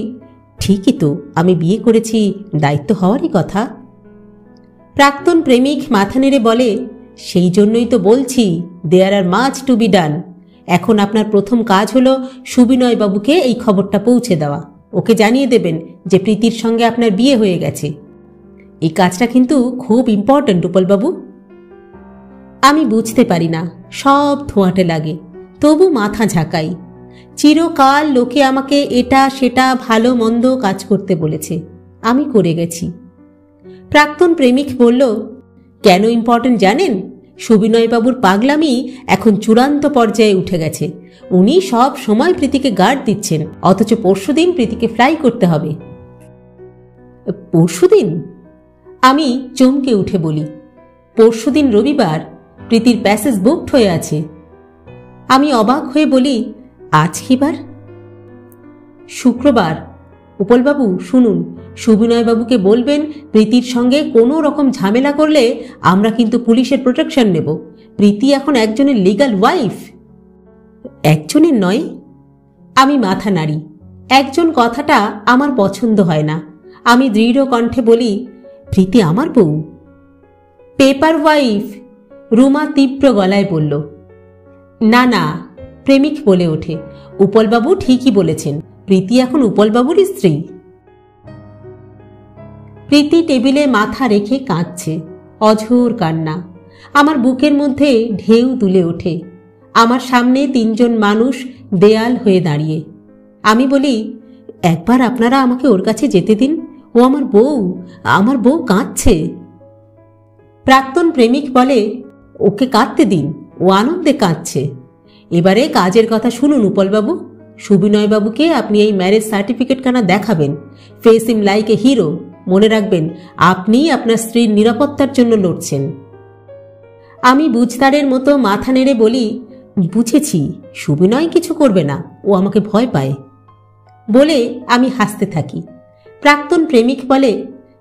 ঠিকই তো, আমি বিয়ে করেছি, দায়িত্ব হওয়ারই কথা। প্রাক্তন প্রেমিক মাথা নেড়ে বলে, সেই জন্যই তো বলছি, there are much to be done. এখন আপনার প্রথম কাজ হলো সুবিনয় বাবুকে এই খবরটা পৌঁছে দেওয়া। ওকে জানিয়ে দেবেন যে প্রীতির সঙ্গে আপনার বিয়ে হয়ে গেছে। এই কাজটা কিন্তু খুব ইম্পর্ট্যান্ট উপলবাবু। আমি বুঝতে পারি না, সব ধোঁয়াটে লাগে, তবু মাথা ঝাঁকাই। চিরকাল লোকে আমাকে এটা সেটা ভালো মন্দ কাজ করতে বলেছে, আমি করে গেছি। প্রাক্তন প্রেমিক বলল, কেন ইম্পর্ট্যান্ট জানেন? সুবিনয়বাবুর পাগলামি এখন চূড়ান্ত পর্যায়ে উঠে গেছে। উনি সব সময় প্রীতিকে গার্ড দিচ্ছেন, অথচ পরশুদিন প্রীতিকে ফ্লাই করতে হবে। পরশুদিন? আমি চমকে উঠে বলি, পরশুদিন রবিবার, প্রীতির প্যাসেজ বুকড হয়ে আছে। আমি অবাক হয়ে বলি, আজ কি বার? শুক্রবার। উপলবাবু শুনুন, সুবিনয়বাবুকে বলবেন প্রীতির সঙ্গে কোনো রকম ঝামেলা করলে আমরা কিন্তু পুলিশের প্রোটেকশন নেব। প্রীতি এখন একজনের লিগ্যাল ওয়াইফ। একজনের নয়? আমি মাথা নাড়ি। একজন কথাটা আমার পছন্দ হয় না। আমি দৃঢ় কণ্ঠে বলি, প্রীতি আমার বউ। পেপার ওয়াইফ, রুমা তীব্র গলায় বলল। না না, প্রেমিক বলে ওঠে, উপলবাবু ঠিকই বলেছেন, প্রীতি এখন উপলবাবুর স্ত্রী। প্রীতি টেবিলে মাথা রেখে কাঁদছে, অঝোর কান্না। আমার বুকের মধ্যে ঢেউ তুলে ওঠে। আমার সামনে তিনজন মানুষ দেয়াল হয়ে দাঁড়িয়ে। আমি বলি, একবার আপনারা আমাকে ওর কাছে যেতে দিন, ও আমার বউ কাঁদছে। প্রাক্তন প্রেমিক বলে, ওকে কাঁদতে দিন, ও আনন্দে কাঁদছে। এবারে কাজের কথা শুনুন উপলবাবু, সুবিনয়বাবুকে আপনি এই ম্যারেজ সার্টিফিকেটখানা দেখাবেন। Face him like a hero. মনে রাখবেন, আপনি আপনার স্ত্রীর নিরাপত্তার জন্য লড়ছেন। আমি বুঝতারের মতো মাথা নেড়ে বলি, বুঝেছি, সুবিনয় কিছু করবে না, ও আমাকে ভয় পায়। বলে আমি হাসতে থাকি। প্রাক্তন প্রেমিক বলে,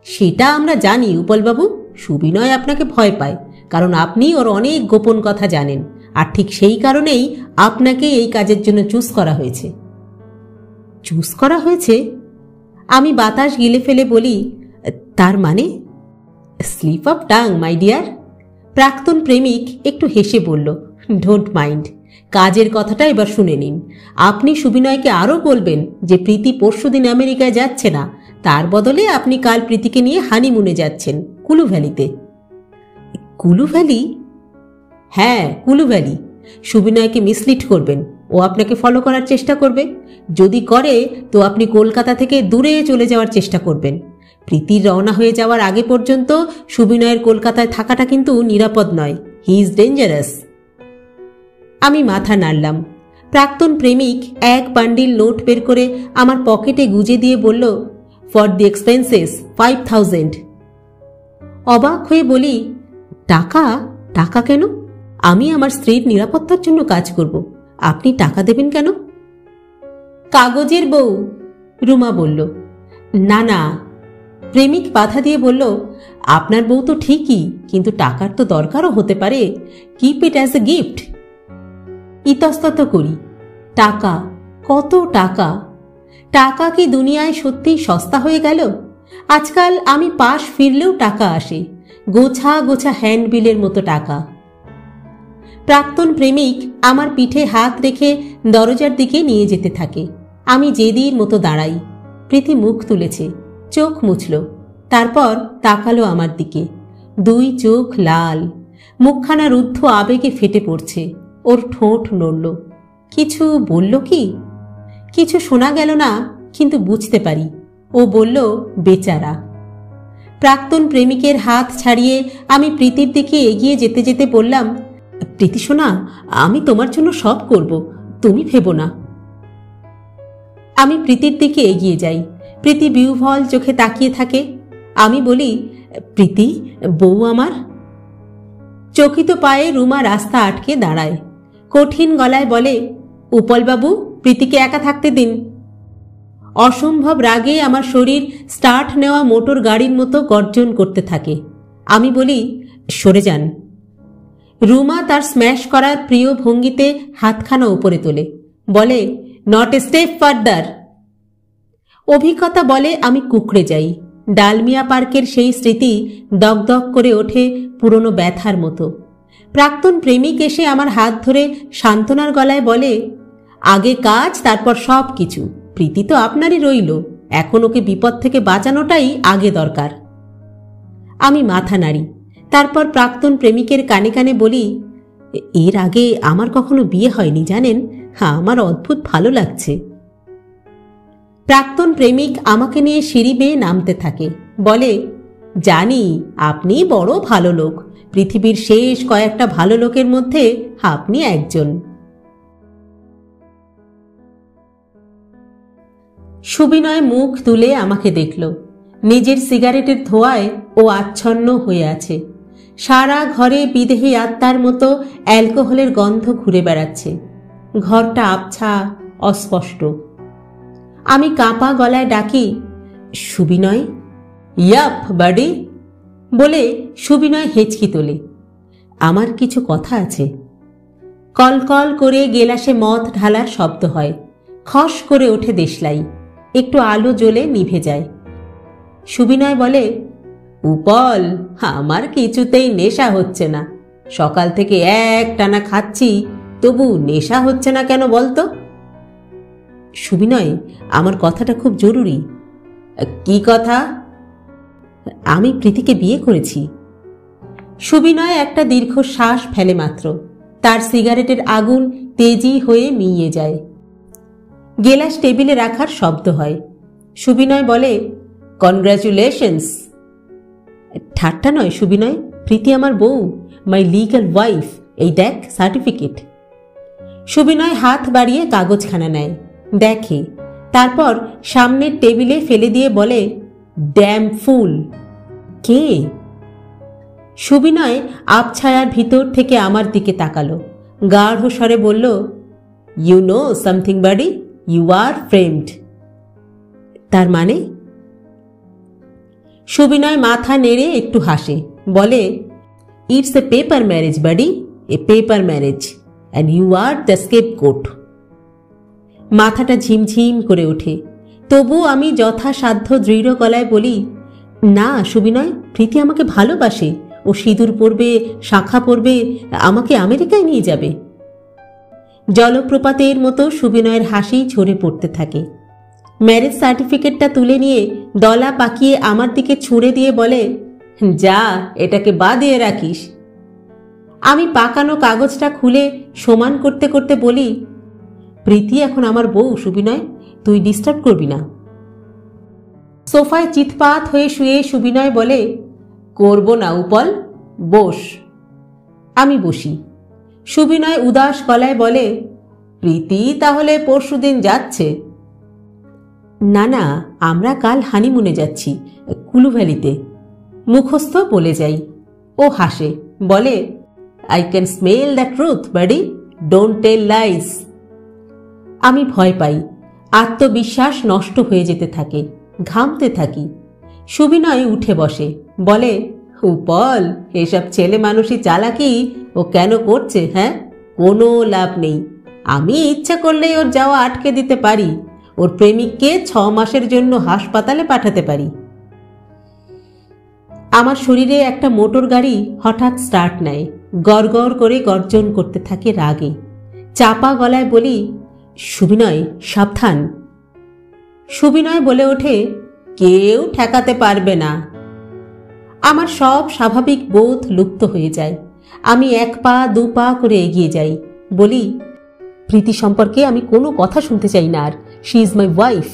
সেটা আমরা জানি উপলবাবু, সুবিনয় আপনাকে ভয় পায়, কারণ আপনি ওর অনেক গোপন কথা জানেন, আর ঠিক সেই কারণেই আপনাকে এই কাজের জন্য চুজ করা হয়েছে। চুজ করা হয়েছে? আমি বাতাস গিলে ফেলে বলি, তার মানে? Slip of tongue my dear. প্রাক্তন প্রেমিক একটু হেসে বলল, ডোন্ট মাইন্ড। কাজের কথাটা এবার শুনে নিন। আপনি সুবিনয়কে আরও বলবেন যে প্রীতি পরশুদিন আমেরিকায় যাচ্ছে না, তার বদলে আপনি কাল প্রীতিকে নিয়ে হানিমুনে যাচ্ছেন কুলু ভ্যালিতে। কুলু ভ্যালি? হ্যাঁ, কুলু ভ্যালি। সুবিনয়কে মিসলিড করবেন, ও আপনাকে ফলো করার চেষ্টা করবে। যদি করে তো আপনি কলকাতা থেকে দূরে চলে যাওয়ার চেষ্টা করবেন। প্রীতির রওনা হয়ে যাওয়ার আগে পর্যন্ত সুবিনয়ের কলকাতায় থাকাটা কিন্তু নিরাপদ নয়। He is dangerous. আমি মাথা নাড়লাম। প্রাক্তন প্রেমিক এক বান্ডিল নোট বের করে আমার পকেটে গুজে দিয়ে বলল, ফর দি এক্সপেন্সেস 5,000। অবাক হয়ে বলি, টাকা? টাকা কেন? আমি আমার স্ত্রীর নিরাপত্তার জন্য কাজ করব, আপনি টাকা দেবেন কেন? কাগজের বউ, রুমা বলল। না না, প্রেমিক বাধা দিয়ে বলল, আপনার বউ তো ঠিকই, কিন্তু টাকার তো দরকারও হতে পারে। Keep it as a gift. ইতস্তত করি। টাকা, কত টাকা! টাকা কি দুনিয়ায় সত্যিই সস্তা হয়ে গেল? আজকাল আমি পাশ ফিরলেও টাকা আসে, গোছা গোছা হ্যান্ডবিলের মতো টাকা। প্রাক্তন প্রেমিক আমার পিঠে হাত রেখে দরজার দিকে নিয়ে যেতে থাকে। আমি জেদির মতো দাঁড়াই। প্রীতি মুখ তুলেছে, চোখ মুছল, তারপর তাকালো আমার দিকে। দুই চোখ লাল, মুখখানা রুদ্ধ আবেগে ফেটে পড়ছে। ওর ঠোঁট নড়ল। কিছু বলল কি? কিছু শোনা গেল না, কিন্তু বুঝতে পারি ও বলল, বেচারা। প্রাক্তন প্রেমিকের হাত ছাড়িয়ে আমি প্রীতির দিকে এগিয়ে যেতে যেতে বললাম, প্রীতি সোনা, আমি তোমার জন্য সব করব, তুমি ভেবো না। আমি প্রীতির দিকে এগিয়ে যাই। প্রীতি বিহ্বল চোখে তাকিয়ে থাকে। আমি বলি, প্রীতি, বউ আমার। চকিত পায়ে রুমা রাস্তা আটকে দাঁড়ায়। কঠিন গলায় বলে, উপলবাবু, প্রীতিকে একা থাকতে দিন। অসম্ভব রাগে আমার শরীর স্টার্ট নেওয়া মোটর গাড়ির মতো গর্জন করতে থাকে। আমি বলি, সরে যান। রুমা তার স্ম্যাশ করার প্রিয় ভঙ্গিতে হাতখানা উপরে তোলে, বলে, নট এ স্টেপ ফার্দার। অভিজ্ঞতা বলে আমি কুঁকড়ে যাই। ডালমিয়া পার্কের সেই স্মৃতি দগদগ করে ওঠে পুরনো ব্যথার মতো। প্রাক্তন প্রেমিক এসে আমার হাত ধরে সান্ত্বনার গলায় বলে, আগে কাজ, তারপর সব কিছু। প্রীতি তো আপনারই রইল, এখন ওকে বিপদ থেকে বাঁচানোটাই আগে দরকার। আমি মাথা নাড়ি। তারপর প্রাক্তন প্রেমিকের কানে কানে বলি, এর আগে আমার কখনো বিয়ে হয়নি জানেন, আমার অদ্ভুত ভালো লাগছে। প্রাক্তন প্রেমিক আমাকে নিয়ে সিঁড়ি বেয়ে নামতে থাকে, বলে, জানি আপনি বড় ভালো লোক, পৃথিবীর শেষ কয়েকটা ভালো লোকের মধ্যে আপনি একজন। সুবিনয় মুখ তুলে আমাকে দেখল। নিজের সিগারেটের ধোঁয়ায় ও আচ্ছন্ন হয়ে আছে। সারা ঘরে বিদেহী আত্মার মতো অ্যালকোহলের গন্ধ ঘুরে বেড়াচ্ছে। ঘরটা আবছা, অস্পষ্ট। আমি কাঁপা গলায় ডাকি, সুবিনয়। ইয়াপ বাডি, বলে সুবিনয় হেঁচকি তোলে। আমার কিছু কথা আছে। কলকল করে গেলাসে মদ ঢালার শব্দ হয়। খস করে ওঠে দেশলাই। একটু আলো জ্বলে নিভে যায়। সুবিনয় বলে, উপল, আমার কিছুতেই নেশা হচ্ছে না। সকাল থেকে একটানা খাচ্ছি, তবু নেশা হচ্ছে না কেন বলতো? সুবিনয়, আমার কথাটা খুব জরুরি। কি কথা? আমি প্রীতিকে বিয়ে করেছি। সুবিনয় একটা দীর্ঘশ্বাস ফেলে মাত্র। তার সিগারেটের আগুন তেজি হয়ে মিইয়ে যায়। গেলাস টেবিলে রাখার শব্দ হয়। সুবিনয় বলে, কনগ্রাচুলেশনস। ঠাট্টা নয় সুবিনয়, প্রীতি আমার বউ, মাই লিগ্যাল ওয়াইফ। এই দেখ সার্টিফিকেট। সুবিনয় হাত বাড়িয়ে কাগজখানা নেয়, দেখে, তারপর সামনের টেবিলে ফেলে দিয়ে বলে, ড্যাম ফুল। কে? সুবিনয় আবছায়ার ভিতর থেকে আমার দিকে তাকালো, গাঢ় স্বরে বলল, you know something buddy, you are framed. তার মানে? সুবিনয় মাথা নেড়ে একটু হাসে, বলে, it's a paper marriage buddy, a paper marriage, and you are the scapegoat. মাথাটা ঝিমঝিম করে ওঠে। তবু আমি যথাসাধ্য দৃঢ় গলায় বলি, না সুবিনয়, প্রীতি আমাকে ভালোবাসে। ও সিঁদুর পরবে, শাঁখা পরবে, আমাকে আমেরিকায় নিয়ে যাবে। জলপ্রপাতের মতো সুবিনয়ের হাসি ঝরে পড়তে থাকে। ম্যারেজ সার্টিফিকেটটা তুলে নিয়ে দলা পাকিয়ে আমার দিকে ছুঁড়ে দিয়ে বলে, যা, এটাকে বাঁধিয়ে রাখিস। আমি পাকানো কাগজটা খুলে সমান করতে করতে বলি, প্রীতি এখন আমার বউ সুবিনয়, তুই ডিস্টার্ব করবি না। সোফায় চিৎপাত হয়ে শুয়ে সুবিনয় বলে, করব না উপল, বস। আমি বসি। সুবিনয় উদাস গলায় বলে, প্রীতি তাহলে পরশুদিন যাচ্ছে? না না, আমরা কাল হানিমুনে যাচ্ছি, কুলু ভ্যালিতে। মুখস্থ বলে যাই। ও হাসে, বলে, I can smell the truth buddy, don't tell lies. আমি ভয় পাই, আত্মবিশ্বাস নষ্ট হয়ে যেতে থাকে, ঘামতে থাকি। সুবিনয় উঠে বসে, বলে, উপল, এসব ছেলে মানুষই চালাকি ও কেন করছে? হ্যাঁ, কোনো লাভ নেই। আমি ইচ্ছা করলেই ওর যাওয়া আটকে দিতে পারি, ওর প্রেমিককে 6 মাসের জন্য হাসপাতালে পাঠাতে পারি। আমার শরীরে একটা মোটর গাড়ি হঠাৎ স্টার্ট নেয়, গড়গড় করে গর্জন করতে থাকে রাগে। চাপা গলায় বলি, সুবিনয়, সাবধান। সুবিনয় বলে ওঠে, কেউ ঠেকাতে পারবে না। আমার সব স্বাভাবিক বোধ লুপ্ত হয়ে যায়। আমি 1 পা 2 পা করে এগিয়ে যাই, বলি, প্রীতি সম্পর্কে আমি কোনো কথা শুনতে চাই না আর, she is my wife.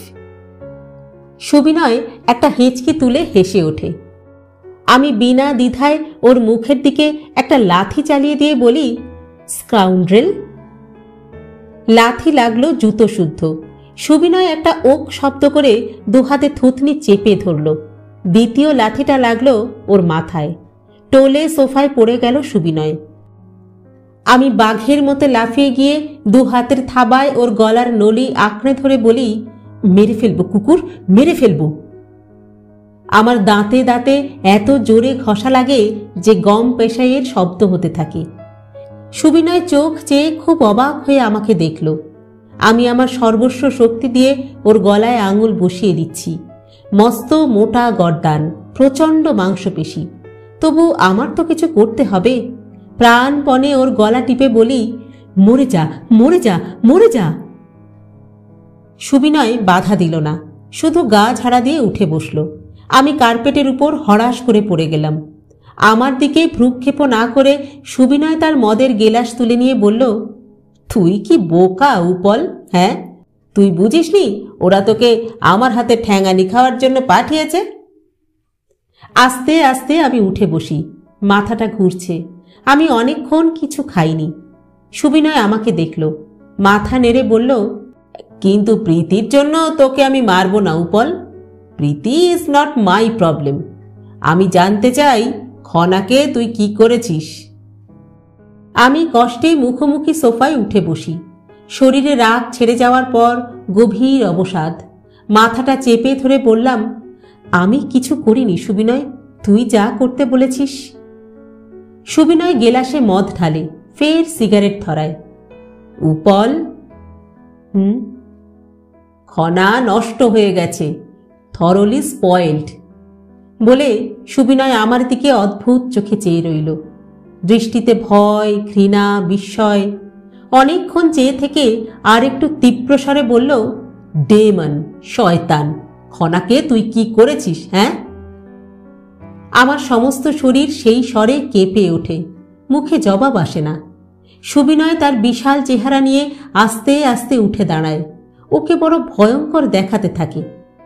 Subinoy একটা হেঁচকি তুলে হেসে ওঠে। আমি বিনা দ্বিধায় ওর মুখের দিকে একটা লাথি চালিয়ে দিয়ে বলি, স্কাউন্ড্রেল। লাথি লাগলো জুতো শুদ্ধ। সুবিনয় একটা ওক শব্দ করে 2 হাতে থুতনি চেপে ধরল। দ্বিতীয় লাথিটা লাগলো ওর মাথায়। টোলে সোফায় পড়ে গেল সুবিনয়। আমি বাঘের মতো লাফিয়ে গিয়ে 2 হাতের থাবায় ওর গলার নলি আঁকড়ে ধরে বলি, মেরে ফেলবো কুকুর, মেরে ফেলবো। আমার দাঁতে দাঁতে এত জোরে ঘষা লাগে যে গম পেশাইয়ের শব্দ হতে থাকে। সুবিনয় চোখ চেয়ে খুব অবাক হয়ে আমাকে দেখল। আমি আমার সর্বস্ব শক্তি দিয়ে ওর গলায় আঙুল বসিয়ে দিচ্ছি। মস্ত মোটা গর্দান, প্রচণ্ড মাংসপেশি, তবু আমার তো কিছু করতে হবে। প্রাণপণে ওর গলা টিপে বলি, মরে যা, মরে যা, মরে যা। সুবিনয় বাধা দিল না, শুধু গা ঝাড়া দিয়ে উঠে বসল। আমি কার্পেটের উপর হড়াস করে পড়ে গেলাম। আমার দিকে ভ্রুক্ষেপ না করে সুবিনয় তার মদের গেলাস তুলে নিয়ে বলল, তুই কি বোকা উপল, হ্যাঁ? তুই বুঝিসনি ওরা তোকে আমার হাতে ঠ্যাঙানি খাওয়ার জন্য পাঠিয়েছে? আস্তে আস্তে আমি উঠে বসি। মাথাটা ঘুরছে। আমি অনেকক্ষণ কিছু খাইনি। সুবিনয় আমাকে দেখল, মাথা নেড়ে বলল, কিন্তু প্রীতির জন্য তোকে আমি মারব না উপল। প্রীতি ইজ নট মাই প্রবলেম। আমি জানতে চাই খনাকে তুই কি করেছিস। আমি কষ্টেই মুখোমুখি সোফায় উঠে বসি। শরীরে রাগ ছেড়ে যাওয়ার পর গভীর অবসাদ। মাথাটা চেপে ধরে বললাম, আমি কিছু করিনি সুবিনয়, তুই যা করতে বলেছিস। সুবিনয় গেলাসে মদ ঢালে, ফের সিগারেট ধরায়। উপল, খনা নষ্ট হয়ে গেছে, থরলি স্পয়েলড বলে সুবিনয় আমার দিকে অদ্ভুত চোখে চেয়ে রইল। দৃষ্টিতে ভয়, ঘৃণা, বিস্ময়। অনেকক্ষণ চেয়ে থেকে আর একটু তীব্র স্বরে বলল, ডেমন, শয়তান, খনাকে তুই কি করেছিস? হ্যাঁ? আমার সমস্ত শরীর সেই স্বরে কেঁপে ওঠে, মুখে জবাব আসে না। সুবিনয় তার বিশাল চেহারা নিয়ে আস্তে আস্তে উঠে দাঁড়ায়। ওকে বড় ভয়ঙ্কর দেখাতে থাকে।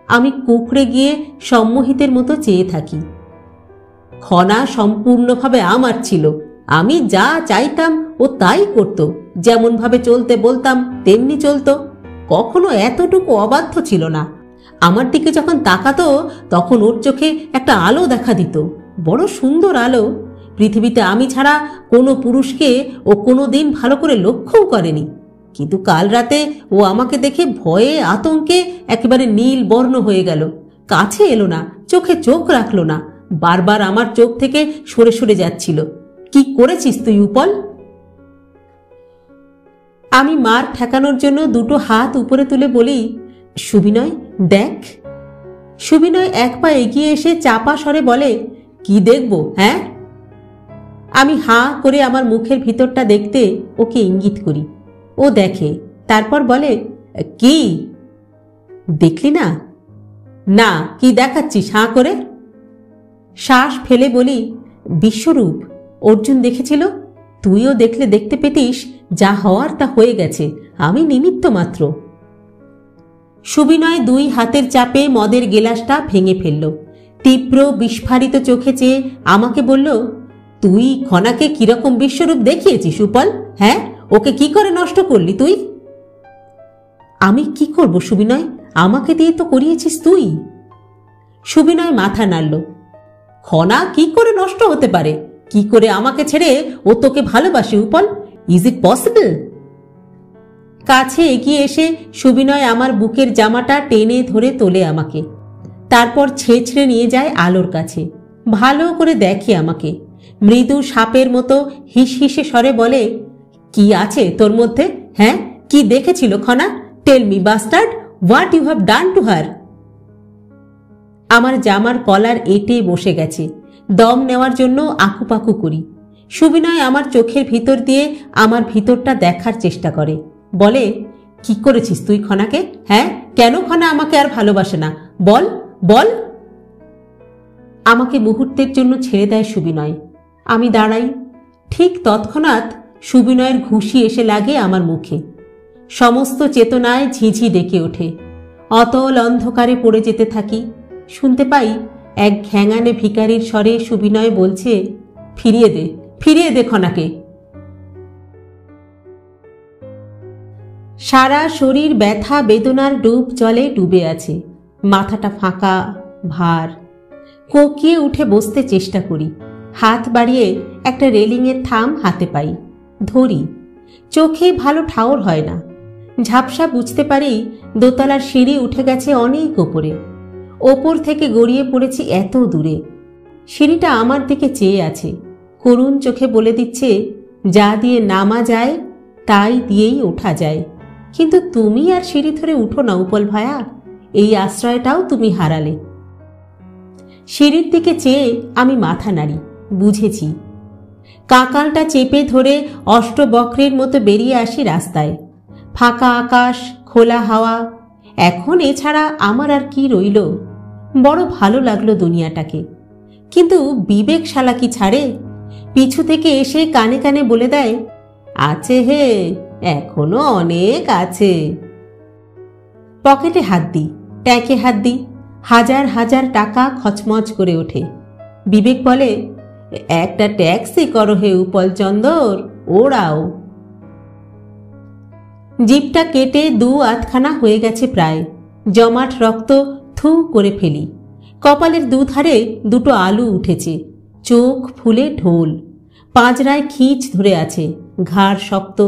আমি কুঁকড়ে গিয়ে সম্মোহিতের মতো চেয়ে থাকি। খনা সম্পূর্ণভাবে আমার ছিল। আমি যা চাইতাম ও তাই করত। যেমনভাবে চলতে বলতাম তেমনি চলত। কখনো এতটুকু অবাধ্য ছিল না। আমার দিকে যখন তাকাতো তখন ওর চোখে একটা আলো দেখা দিত, বড় সুন্দর আলো। পৃথিবীতে আমি ছাড়া কোনো পুরুষকে ও কোনো দিন ভালো করে লক্ষ্যও করেনি। কিন্তু কাল রাতে ও আমাকে দেখে ভয়ে আতঙ্কে একেবারে নীল বর্ণ হয়ে গেল। কাছে এলো না, চোখে চোখ রাখলো না, বারবার আমার চোখ থেকে সরে সরে যাচ্ছিল। কি করেছিস তুই উপল? আমি মার ঠেকানোর জন্য 2টো হাত উপরে তুলে বলি, সুবিনয় দেখ। সুবিনয় 1 পা এগিয়ে এসে চাপা স্বরে বলে, কি দেখব? হ্যাঁ? আমি হাঁ করে আমার মুখের ভিতরটা দেখতে ওকে ইঙ্গিত করি। ও দেখে, তারপর বলে, কি দেখলি না? না, কি দেখাচ্ছিস হাঁ করে? শ্বাস ফেলে বলি, বিশ্বরূপ অর্জুন দেখেছিল, তুইও দেখলে দেখতে পেতিস। যা হওয়ার তা হয়ে গেছে, আমি নিমিত্ত মাত্র। সুবিনয় 2 হাতের চাপে মদের গেলাসটা ভেঙে ফেলল। তীব্র বিস্ফারিত চোখে চেয়ে আমাকে বলল, তুই খনাকে কিরকম বিশ্বরূপ দেখিয়েছিস সুপল? হ্যাঁ, ওকে কি করে নষ্ট করলি তুই? আমি কি করব সুবিনয়? আমাকে দিয়ে তো করিয়েছিস তুই। সুবিনয় মাথা নাড়ল। খনা কি করে নষ্ট হতে পারে? কি করে আমাকে ছেড়ে ও তোকে ভালোবাসে উপল? Is it possible? কাছে এগিয়ে এসে সুবিনয় আমার বুকের জামাটা টেনে ধরে তোলে আমাকে। তারপর ছেঁচড়ে নিয়ে যায় আলোর কাছে। ভালো করে দেখে আমাকে। মৃদু সাপের মতো হিসহিসে স্বরে বলে, কি আছে তোর মধ্যে? হ্যাঁ, কি দেখেছিল Khana? Tell me bastard, what you have done to her. আমার জামার কলার এঁটে বসে গেছে। দম নেওয়ার জন্য আকুপাকু করি। সুবিনয় আমার চোখের ভিতর দিয়ে আমার ভিতরটা দেখার চেষ্টা করে। বলে, কি করেছিস তুই খনাকে? হ্যাঁ, কেন খনা আমাকে আর ভালোবাসে না? বল বল। আমাকে মুহূর্তের জন্য ছেড়ে দেয় সুবিনয়। আমি দাঁড়াই। ঠিক তৎক্ষণাৎ সুবিনয়ের ঘুষি এসে লাগে আমার মুখে। সমস্ত চেতনায় ঝিঝি ডেকে ওঠে। অতল অন্ধকারে পড়ে যেতে থাকি। শুনতে পাই এক ঘ্যাঙানে ভিখারির স্বরে সুবিনয় বলছে, ফিরিয়ে দে, ফিরিয়ে দে খনাকে। সারা শরীর ব্যথা বেদনার ডুব জলে ডুবে আছে। মাথাটা ফাঁকা, ভার। কোঁকিয়ে উঠে বসতে চেষ্টা করি। হাত বাড়িয়ে একটা রেলিংয়ের থাম হাতে পাই। ধরি। চোখে ভালো ঠাউর হয় না। ঝাপসা বুঝতে পারি দোতলার সিঁড়ি উঠে গেছে অনেক ওপরে। ওপর থেকে গড়িয়ে পড়েছি এত দূরে। সিঁড়িটা আমার দিকে চেয়ে আছে। করুণ চোখে বলে দিচ্ছে, যা দিয়ে নামা যায় তাই দিয়েই ওঠা যায়। কিন্তু তুমি আর সিঁড়ি ধরে উঠো না উপল ভায়া। এই আশ্রয়টাও তুমি হারালে। সিঁড়ির দিকে চেয়ে আমি মাথা নাড়ি। বুঝেছি। কাঁকালটা চেপে ধরে অষ্টবক্রের মতো বেরিয়ে আসি রাস্তায়। ফাঁকা আকাশ, খোলা হাওয়া। এখন এছাড়া আমার আর কি রইল? বড় ভালো লাগলো দুনিয়াটাকে। কিন্তু বিবেক শালা কি ছাড়ে? পিছু থেকে এসে কানে কানে বলে দেয়, আছে হে, এখনো অনেক আছে। পকেটে হাত দিই, ট্যাঁকে হাত দিই। হাজার হাজার টাকা খচমচ করে ওঠে। বিবেক বলে, একটা ট্যাক্সি করো হে উপল চন্দর, ওড়াও। জিপটা কেটে 2 আধখানা হয়ে গেছে প্রায়। জমাট রক্ত থু করে ফেলি। কপালের দুধারে 2টো আলু উঠেছে। চোখ ফুলে ঢোল। পাঁজরায় খিঁচ ধরে আছে। ঘাড় শক্ত।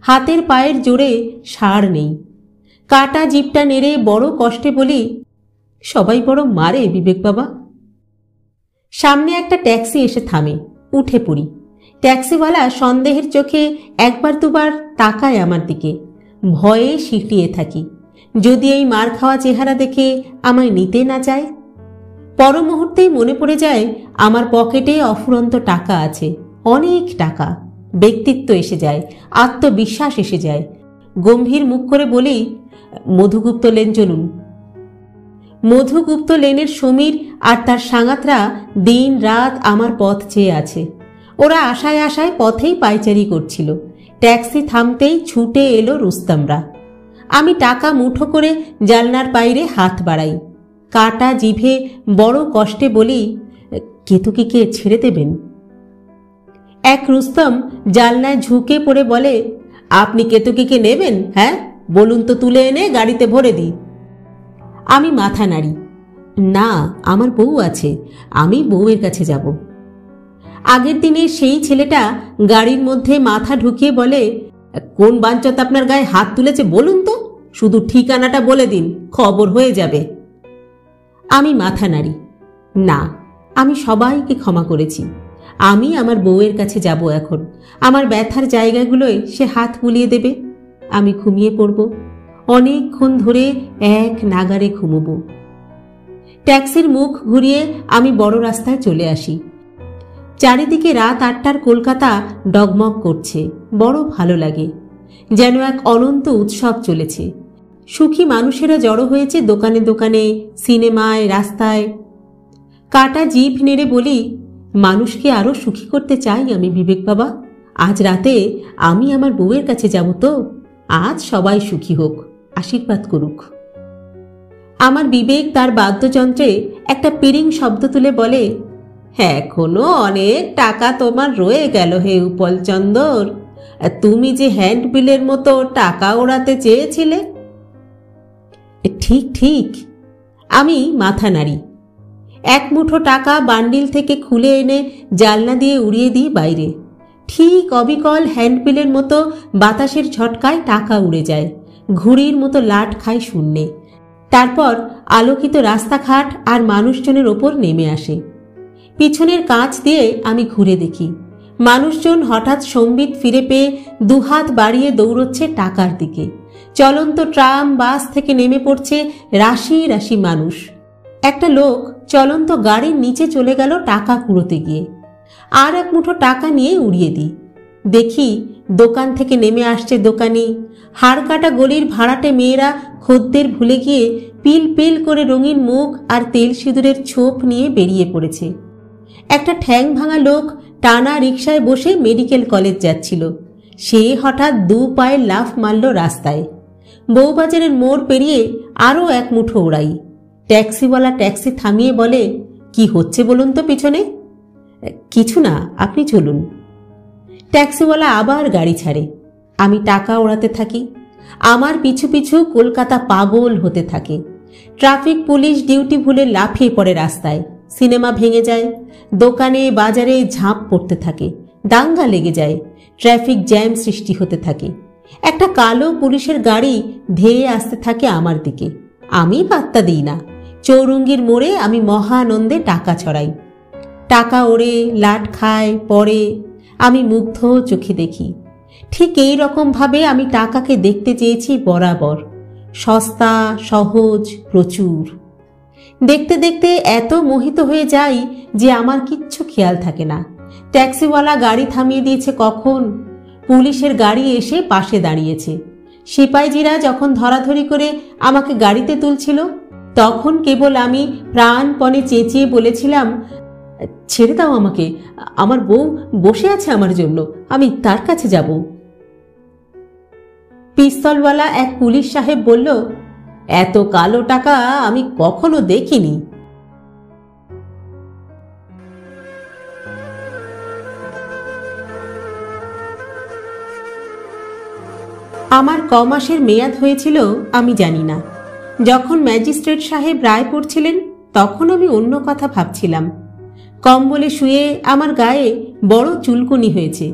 হাতের পায়ের জোরে সার নেই। কাটা জিপটা নেড়ে বড় কষ্টে বলি, সবাই বড় মারে বিবেক বাবা। সামনে একটা ট্যাক্সি এসে থামে। উঠে পড়ি। ট্যাক্সিওয়ালা সন্দেহের চোখে একবার দুবার তাকায় আমার দিকে। ভয়ে সিটিয়ে থাকি, যদি এই মার খাওয়া চেহারা দেখে আমায় নিতে না চায়। পর মুহূর্তেই মনে পড়ে যায় আমার পকেটে অফুরন্ত টাকা আছে, অনেক টাকা। ব্যক্তিত্ব এসে যায়, আত্মবিশ্বাস এসে যায়। গম্ভীর মুখ করে বলি, মধুগুপ্ত লেন চলুন। মধুগুপ্ত লেনের সমীর আর তার সাঙ্গাতরা দিন রাত আমার পথ চেয়ে আছে। ওরা আশায় আশায় পথেই পায়চারি করছিল। ট্যাক্সি থামতেই ছুটে এলো রুস্তমরা। আমি টাকা মুঠো করে জানলার বাইরে হাত বাড়াই। কাটা জিভে বড় কষ্টে বলি, কেতকীকে ছেড়ে দেবেন? এক রুস্তম জানলায় ঝুঁকে পড়ে বলে, আপনি কেতকীকে নেবেন? হ্যাঁ, বলুন তো, তুলে এনে গাড়িতে ভরে দিই। আমি মাথা নাড়ি। না, আমার বউ আছে, আমি বউয়ের কাছে যাব। আগের দিনে সেই ছেলেটা গাড়ির মধ্যে মাথা ঢুকিয়ে বলে, কোন বাঞ্চত আপনার গায়ে হাত তুলেছে বলুন তো, শুধু ঠিকানাটা বলে দিন, খবর হয়ে যাবে। আমি মাথা নাড়ি। না, আমি সবাইকে ক্ষমা করেছি। আমি আমার বউয়ের কাছে যাব এখন। আমার ব্যথার জায়গাগুলোয় সে হাত বুলিয়ে দেবে। আমি ঘুমিয়ে পড়ব। অনেকক্ষণ ধরে এক নাগারে ঘুমব। ট্যাক্সির মুখ ঘুরিয়ে আমি বড় রাস্তায় চলে আসি। চারিদিকে রাত 8টার কলকাতা ডগমগ করছে। বড় ভালো লাগে, যেন এক অনন্ত উৎসব চলেছে। সুখী মানুষেরা জড়ো হয়েছে দোকানে দোকানে, সিনেমায়, রাস্তায়। কাটা জিভ নেড়ে বলি, মানুষকে আরো সুখী করতে চাই আমি বিবেক বাবা। আজ রাতে আমি আমার বউয়ের কাছে যাব তো। আজ সবাই সুখী হোক, আশীর্বাদ করুক। আমার বিবেক তার বাদ্যযন্ত্রে একটা পিরিং শব্দ তুলে বলে, এখনো অনেক টাকা তোমার রয়ে গেল হে উপলচন্দর। তুমি যে হ্যান্ডবিলের মতো টাকা ওড়াতে চেয়েছিলে। ঠিক ঠিক, আমি মাথা নাড়ি। এক মুঠো টাকা বান্ডিল থেকে খুলে এনে জানলা দিয়ে উড়িয়ে দিই বাইরে। ঠিক অবিকল হ্যান্ডবিলের মতো বাতাসের ঝটকায় টাকা উড়ে যায়, ঘুড়ির মতো লাট খায় শূন্যে। তারপর আলোকিত রাস্তাঘাট আর মানুষজনের ওপর নেমে আসে। পিছনের কাঁচ দিয়ে আমি ঘুরে দেখি, মানুষজন হঠাৎ সম্বিত ফিরে পেয়ে দুহাত বাড়িয়ে দৌড়চ্ছে টাকার দিকে। চলন্ত ট্রাম, বাস থেকে নেমে পড়ছে রাশি রাশি মানুষ। একটা লোক চলন্ত গাড়ির নিচে চলে গেল টাকা কুড়োতে গিয়ে। আর এক মুঠো টাকা নিয়ে উড়িয়ে দিই। দেখি দোকান থেকে নেমে আসছে দোকানি। হাড়কাটা গলির ভাড়াটে মেয়েরা খদ্দের ভুলে গিয়ে পিল পিল করে রঙিন মুখ আর তেল সিঁদুরের ছোপ নিয়ে বেরিয়ে পড়েছে। একটা ঠ্যাং ভাঙা লোক টানা রিকশায় বসে মেডিকেল কলেজ যাচ্ছিল। সে হঠাৎ দু পায়ে লাফ মারল রাস্তায়। বউবাজারের মোড় পেরিয়ে আরও এক মুঠো ওড়াই। ট্যাক্সিওয়ালা ট্যাক্সি থামিয়ে বলে, কি হচ্ছে বলুন তো পিছনে? কিছু না, আপনি চলুন। ট্যাক্সিওয়ালা আবার গাড়ি ছাড়ে। আমি টাকা ওড়াতে থাকি। আমার পিছু পিছু কলকাতা পাগল হতে থাকে। ট্রাফিক পুলিশ ডিউটি ভুলে লাফিয়ে পড়ে রাস্তায়। সিনেমা ভেঙে যায়। দোকানে বাজারে ঝাঁপ পড়তে থাকে। দাঙ্গা লেগে যায়। ট্রাফিক জ্যাম সৃষ্টি হতে থাকে। একটা কালো পুলিশের গাড়ি ধেয়ে আসতে থাকে আমার দিকে। আমি পাত্তা দিই না। চৌরঙ্গীর মোড়ে আমি মহানন্দে টাকা ছড়াই। টাকা ওড়ে, লাট খায়, পড়ে। আমি মুগ্ধ চোখে দেখি। ঠিক এই রকমভাবে আমি টাকাকে দেখতে চেয়েছি বরাবর। সস্তা, সহজ, প্রচুর। দেখতে দেখতে এত মোহিত হয়ে যাই যে আমার কিচ্ছু খেয়াল থাকে না। ট্যাক্সিওয়ালা গাড়ি থামিয়ে দিয়েছে কখন। পুলিশের গাড়ি এসে পাশে দাঁড়িয়েছে। সিপাইজিরা যখন ধরাধরি করে আমাকে গাড়িতে তুলছিল, তখন কেবল আমি প্রাণপণে চেঁচিয়ে বলেছিলাম, ছেড়ে দাও আমাকে, আমার বউ বসে আছে আমার জন্য, আমি তার কাছে যাব। পিস্তলওয়ালা এক পুলিশ সাহেব বলল, এত কালো টাকা আমি কখনো দেখিনি। আমার কমাসের মেয়াদ হয়েছিল আমি জানি না। যখন ম্যাজিস্ট্রেট সাহেব রায় পড়ছিলেন তখন আমি অন্য কথা ভাবছিলাম। কম্বলে শুয়ে আমার গায়ে বড় চুলকুনি হয়েছে,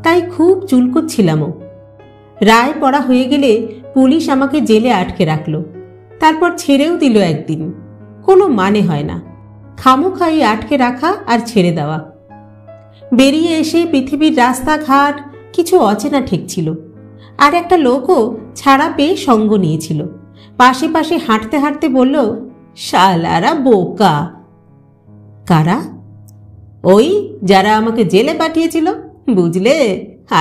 তাই খুব চুলকুচ্ছিলামও। রায় পড়া হয়ে গেলে পুলিশ আমাকে জেলে আটকে রাখল। তারপর ছেড়েও দিল একদিন। কোনো মানে হয় না, খামোখাই আটকে রাখা আর ছেড়ে দেওয়া। বেরিয়ে এসে পৃথিবীর রাস্তাঘাট কিছু অচেনা ঠেকছিল। আর একটা লোকও ছাড়া পেয়ে সঙ্গ নিয়েছিল। পাশে পাশে হাঁটতে হাঁটতে বলল, শালারা বোকা। কারা? ওই যারা আমাকে জেলে পাঠিয়েছিল, বুঝলে?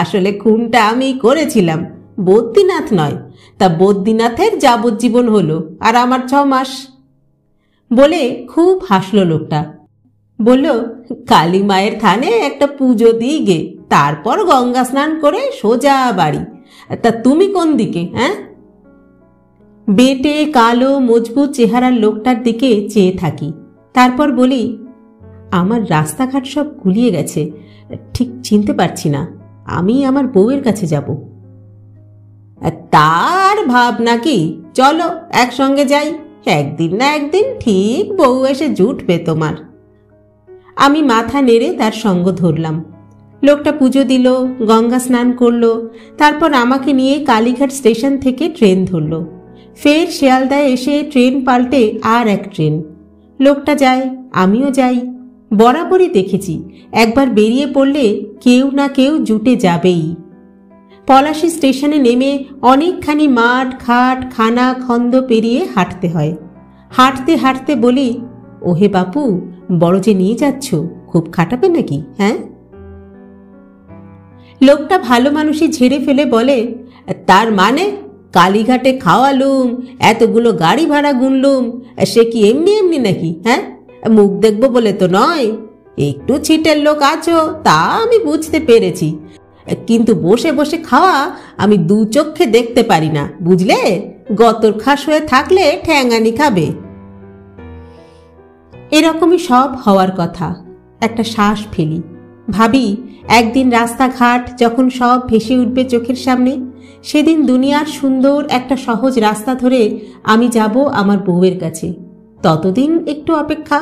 আসলে খুনটা আমি করেছিলাম, বদ্রীনাথ নয়। তা বদ্রীনাথের যাবজ্জীবন হলো, আর আমার 6 মাস। বলে খুব হাসলো লোকটা। বলল, কালী মায়ের থানে একটা পুজো দিই গে, তারপর গঙ্গা স্নান করে সোজা বাড়ি। তা তুমি কোন দিকে? হ্যাঁ? বেটে কালো মজবুত চেহারার লোকটার দিকে চেয়ে থাকি। তারপর বলি, আমার রাস্তাঘাট সব গুলিয়ে গেছে, ঠিক চিনতে পারছি না। আমি আমার বউয়ের কাছে যাব। তার ভাব নাকি? চলো একসঙ্গে যাই, একদিন না একদিন ঠিক বউ এসে জুটবে তোমার। আমি মাথা নেড়ে তার সঙ্গ ধরলাম। লোকটা পুজো দিল, গঙ্গা স্নান করলো, তারপর আমাকে নিয়ে কালীঘাট স্টেশন থেকে ট্রেন ধরল। ফের শিয়ালদায় এসে ট্রেন পাল্টে আর এক ট্রেন। লোকটা যায়, আমিও যাই। বরাবরই দেখেছি একবার বেরিয়ে পড়লে কেউ না কেউ জুটে যাবেই। পলাশী স্টেশনে নেমে অনেকখানি মাঠ ঘাট খানা খন্দ পেরিয়ে হাঁটতে হয়। হাঁটতে হাঁটতে বলি, ওহে বাপু, বড় যে নিয়ে যাচ্ছ, খুব খাটাবে নাকি? হ্যাঁ? লোকটা ভালো মানুষই ঝেড়ে ফেলে বলে, তার মানে? কালীঘাটে খাওয়ালুম, এতগুলো গাড়ি ভাড়া গুনলুম, সে কি এমনি এমনি নাকি? হ্যাঁ, মুখ দেখবো বলে তো নয়। একটু ছিটের লোক আছো তা আমি বুঝতে পেরেছি, কিন্তু বসে বসে খাওয়া আমি দু চক্ষে দেখতে পারি না, বুঝলে? গতর খাস হয়ে থাকলে ঠ্যাঙানি খাবে। এরকমই সব হওয়ার কথা। একটা শ্বাস ফেলি, ভাবি একদিন রাস্তাঘাট যখন সব ভেসে উঠবে চোখের সামনে, সেদিন দুনিয়ার সুন্দর একটা সহজ রাস্তা ধরে আমি যাব আমার বউয়ের কাছে। ততদিন একটু অপেক্ষা,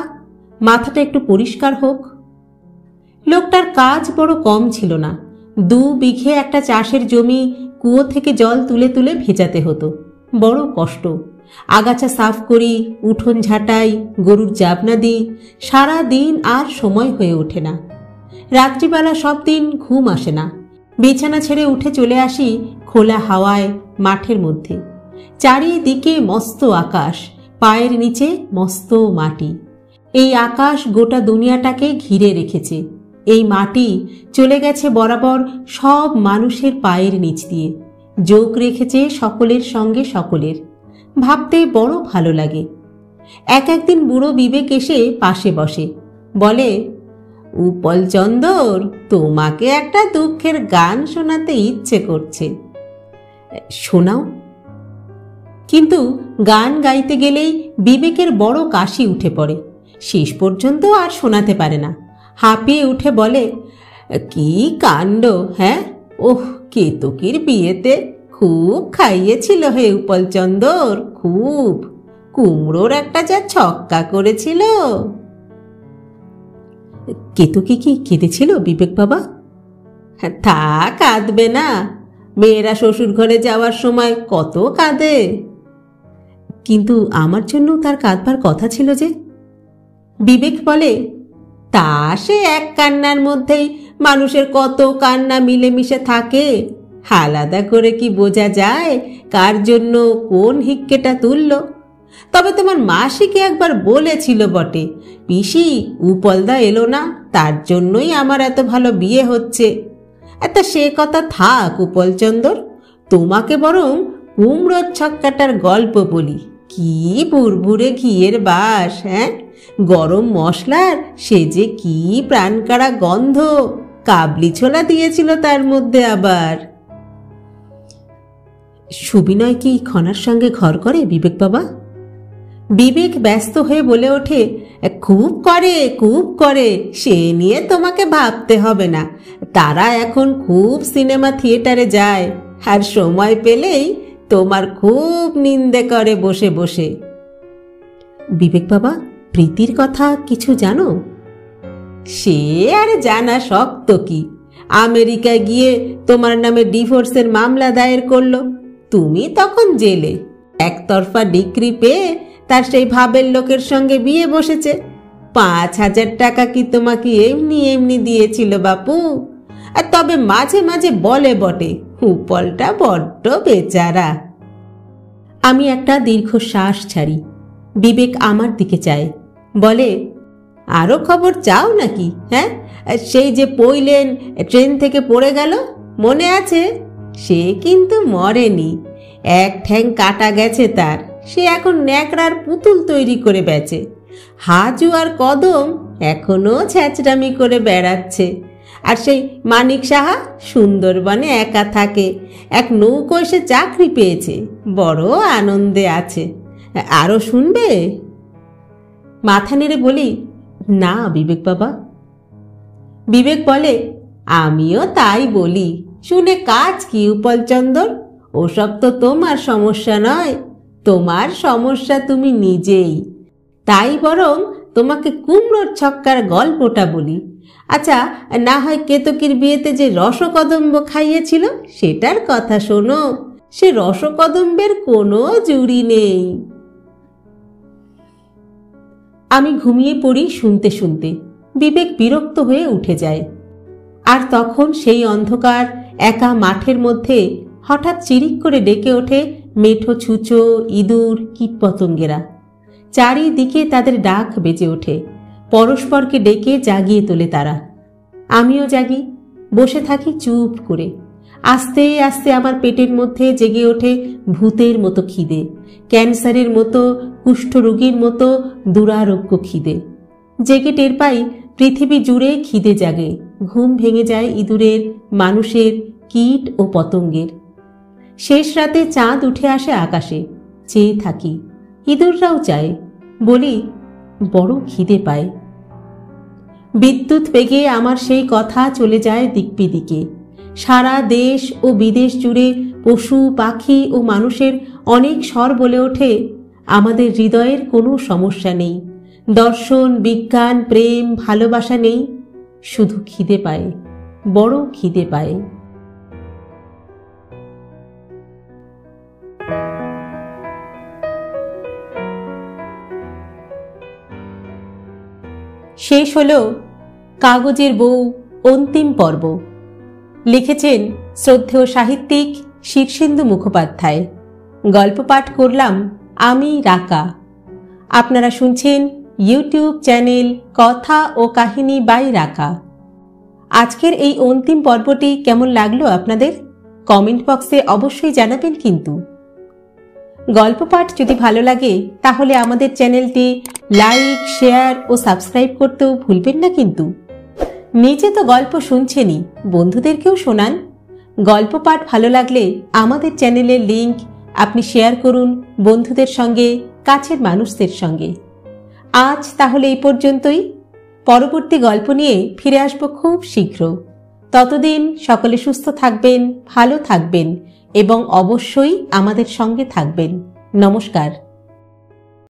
মাথাটা একটু পরিষ্কার হোক। লোকটার কাজ বড় কম ছিল না। 2 বিঘে একটা চাষের জমি কুয়ো থেকে জল তুলে তুলে ভেজাতে হতো। বড় কষ্ট। আগাছা সাফ করি, উঠোন ঝাঁটাই, গরুর জাবনা দিই, সারা দিন আর সময় হয়ে ওঠে না। রাত্রিবেলা সব দিন ঘুম আসে না। বিছানা ছেড়ে উঠে চলে আসি খোলা হাওয়ায়, মাঠের মধ্যে। চারিদিকে মস্ত আকাশ, পায়ের নিচে মস্ত মাটি। এই আকাশ গোটা দুনিয়াটাকে ঘিরে রেখেছে। এই মাটি চলে গেছে বরাবর সব মানুষের পায়ের নিচ দিয়ে, যোগ রেখেছে সকলের সঙ্গে সকলের। ভাবতে বড় ভালো লাগে। একদিন বুড়ো বিবেক এসে পাশে বসে, বলে, উপল চন্দর, তোমাকে একটা দুঃখের গান শোনাতে ইচ্ছে করছে। শোনাও। কিন্তু গান গাইতে গেলেই বিবেকের বড় কাশি উঠে পড়ে। শেষ পর্যন্ত আর শোনাতে পারে না। হাঁপিয়ে উঠে বলে, কি কাণ্ড! হ্যাঁ, ওহ, কেতকীর বিয়েতে খুব খাইয়েছিল হে উপল চন্দর, খুব। কুমড়োর একটা যা ছক্কা করেছিল। কেতকী কি কেঁদেছিল বিবেক বাবা? তা কাঁদবে না? মেয়েরা শ্বশুর ঘরে যাওয়ার সময় কত কাঁদে। কিন্তু আমার জন্য তার কাঁদবার কথা ছিল যে। বিবেক বলে, তা সে এক কান্নার মধ্যেই মানুষের কত কান্না মিলেমিশে থাকে। আলাদা করে কি বোঝা যায় কার জন্য কোন হিক্কেটা তুলল? তবে তোমার মাসিকে একবার বলেছিল বটে, পিসি, উপলদা এলো না, তার জন্যই আমার এত ভালো বিয়ে হচ্ছে। তা সে কথা থাক উপল চন্দর, তোমাকে বরং কুমড়োর ছক্কাটার গল্প বলি। কি বুড়বুড়ে ঘিয়ের বাস! হ্যাঁ, গরম মশলার সে যে কি প্রাণকাড়া গন্ধ! কাবলি ছোলা দিয়েছিল তার মধ্যে আবার। সুবিনয় কি খনার সঙ্গে ঘর করে বিবেক বাবা? বিবেক ব্যস্ত হয়ে বলে ওঠে, খুব করে, খুব করে, সে নিয়ে তোমাকে ভাবতে হবে না। তারা এখন খুব সিনেমা থিয়েটারে যায়, আর সময় পেলেই তোমার খুব নিন্দে করে বসে বসে। বিবেক বাবা, প্রীতির কথা কিছু জানো? সে আর জানা শক্ত কি। আমেরিকায় গিয়ে তোমার নামে ডিভোর্সের মামলা দায়ের করলো। তুমি তখন জেলে। একতরফা ডিক্রি পেয়ে তার সেই ভাবের লোকের সঙ্গে বিয়ে বসেছে। 5,000 টাকা কি তোমাকে এমনি এমনি দিয়েছিল বাপু? আর তবে মাঝে মাঝে বলে বটে, উপলটা বড্ড বেচারা। আমি একটা দীর্ঘশ্বাস ছাড়ি। বিবেক আমার দিকে চায়, বলে, আরো খবর চাও নাকি? হ্যাঁ, সেই যে পইলেন ট্রেন থেকে পড়ে গেল, মনে আছে? সে কিন্তু মরেনি, এক ঠ্যাং কাটা গেছে তার। সে এখন ন্যাকড়ার পুতুল তৈরি করে বেচে। হাজু আর কদম এখনো ছ্যাচড়ামি করে বেড়াচ্ছে। আর সেই মানিক সাহা সুন্দরবনে একা থাকে, এক নৌকো এসে চাকরি পেয়েছে, বড় আনন্দে আছে। আরো শুনবে? মাথা নেড়ে বলি, না বিবেক বাবা। বিবেক বলে, আমিও তাই বলি। শুনে কাজ কি উপল চন্দর? ওসব তো তোমার সমস্যা নয়, তোমার সমস্যা তুমি নিজেই। তাই বরং তোমাকে কুমড়োর ছক্কার গল্পটা বলি। আচ্ছা, না হয় কেতকীর বিয়েতে যে রসকদম্ব খাইয়েছিল সেটার কথা শোনো। সে রসকদম্বের কোনো জুড়ি নেই। আমি ঘুমিয়ে পড়ি শুনতে শুনতে। বিবেক বিরক্ত হয়ে উঠে যায়। আর তখন সেই অন্ধকার একা মাঠের মধ্যে হঠাৎ চিরিক করে ডেকে ওঠে মেঠো ছুঁচো, ইঁদুর, কীটপতঙ্গেরা। চারিদিকে তাদের ডাক বেজে ওঠে। পরস্পরকে ডেকে জাগিয়ে তোলে তারা। আমিও জাগি, বসে থাকি চুপ করে। আস্তে আস্তে আমার পেটের মধ্যে জেগে ওঠে ভূতের মতো খিদে, ক্যান্সারের মতো, কুষ্ঠরোগীর মতো দুরারোগ্য খিদে। জেগে টের পাই পৃথিবী জুড়ে খিদে জাগে। ঘুম ভেঙে যায় ইঁদুরের, মানুষের, কীট ও পতঙ্গের। শেষ রাতে চাঁদ উঠে আসে আকাশে, চেয়ে থাকি, ইঁদুররাও চায়। বলি, বড় খিদে পায়। বিদ্যুৎ বেগে আমার সেই কথা চলে যায় দিকবিদিকে। সারা দেশ ও বিদেশ জুড়ে পশু, পাখি ও মানুষের অনেক স্বর বলে ওঠে, আমাদের হৃদয়ের কোনো সমস্যা নেই, দর্শন, বিজ্ঞান, প্রেম, ভালোবাসা নেই, শুধু খিদে পায়, বড় খিদে পায়। শেষ হলো কাগজের বউ অন্তিম পর্ব। লিখেছেন শ্রদ্ধেয় সাহিত্যিক শীর্ষেন্দু মুখোপাধ্যায়। গল্প পাঠ করলাম আমি, রাকা। আপনারা শুনছেন ইউটিউব চ্যানেল কথা ও কাহিনী বাই রাকা। আজকের এই অন্তিম পর্বটি কেমন লাগলো আপনাদের? কমেন্ট বক্সে অবশ্যই জানাবেন কিন্তু। গল্প পাঠ যদি ভালো লাগে তাহলে আমাদের চ্যানেলটি লাইক, শেয়ার ও সাবস্ক্রাইব করতেও ভুলবেন না কিন্তু। নিজে তো গল্প শুনছেনই, বন্ধুদেরকেও শোনান। গল্প পাঠ ভালো লাগলে আমাদের চ্যানেলের লিংক আপনি শেয়ার করুন বন্ধুদের সঙ্গে, কাছের মানুষদের সঙ্গে। আজ তাহলে এই পর্যন্তই। পরবর্তী গল্প নিয়ে ফিরে আসব খুব শীঘ্র। ততদিন সকলে সুস্থ থাকবেন, ভালো থাকবেন এবং অবশ্যই আমাদের সঙ্গে থাকবেন। নমস্কার।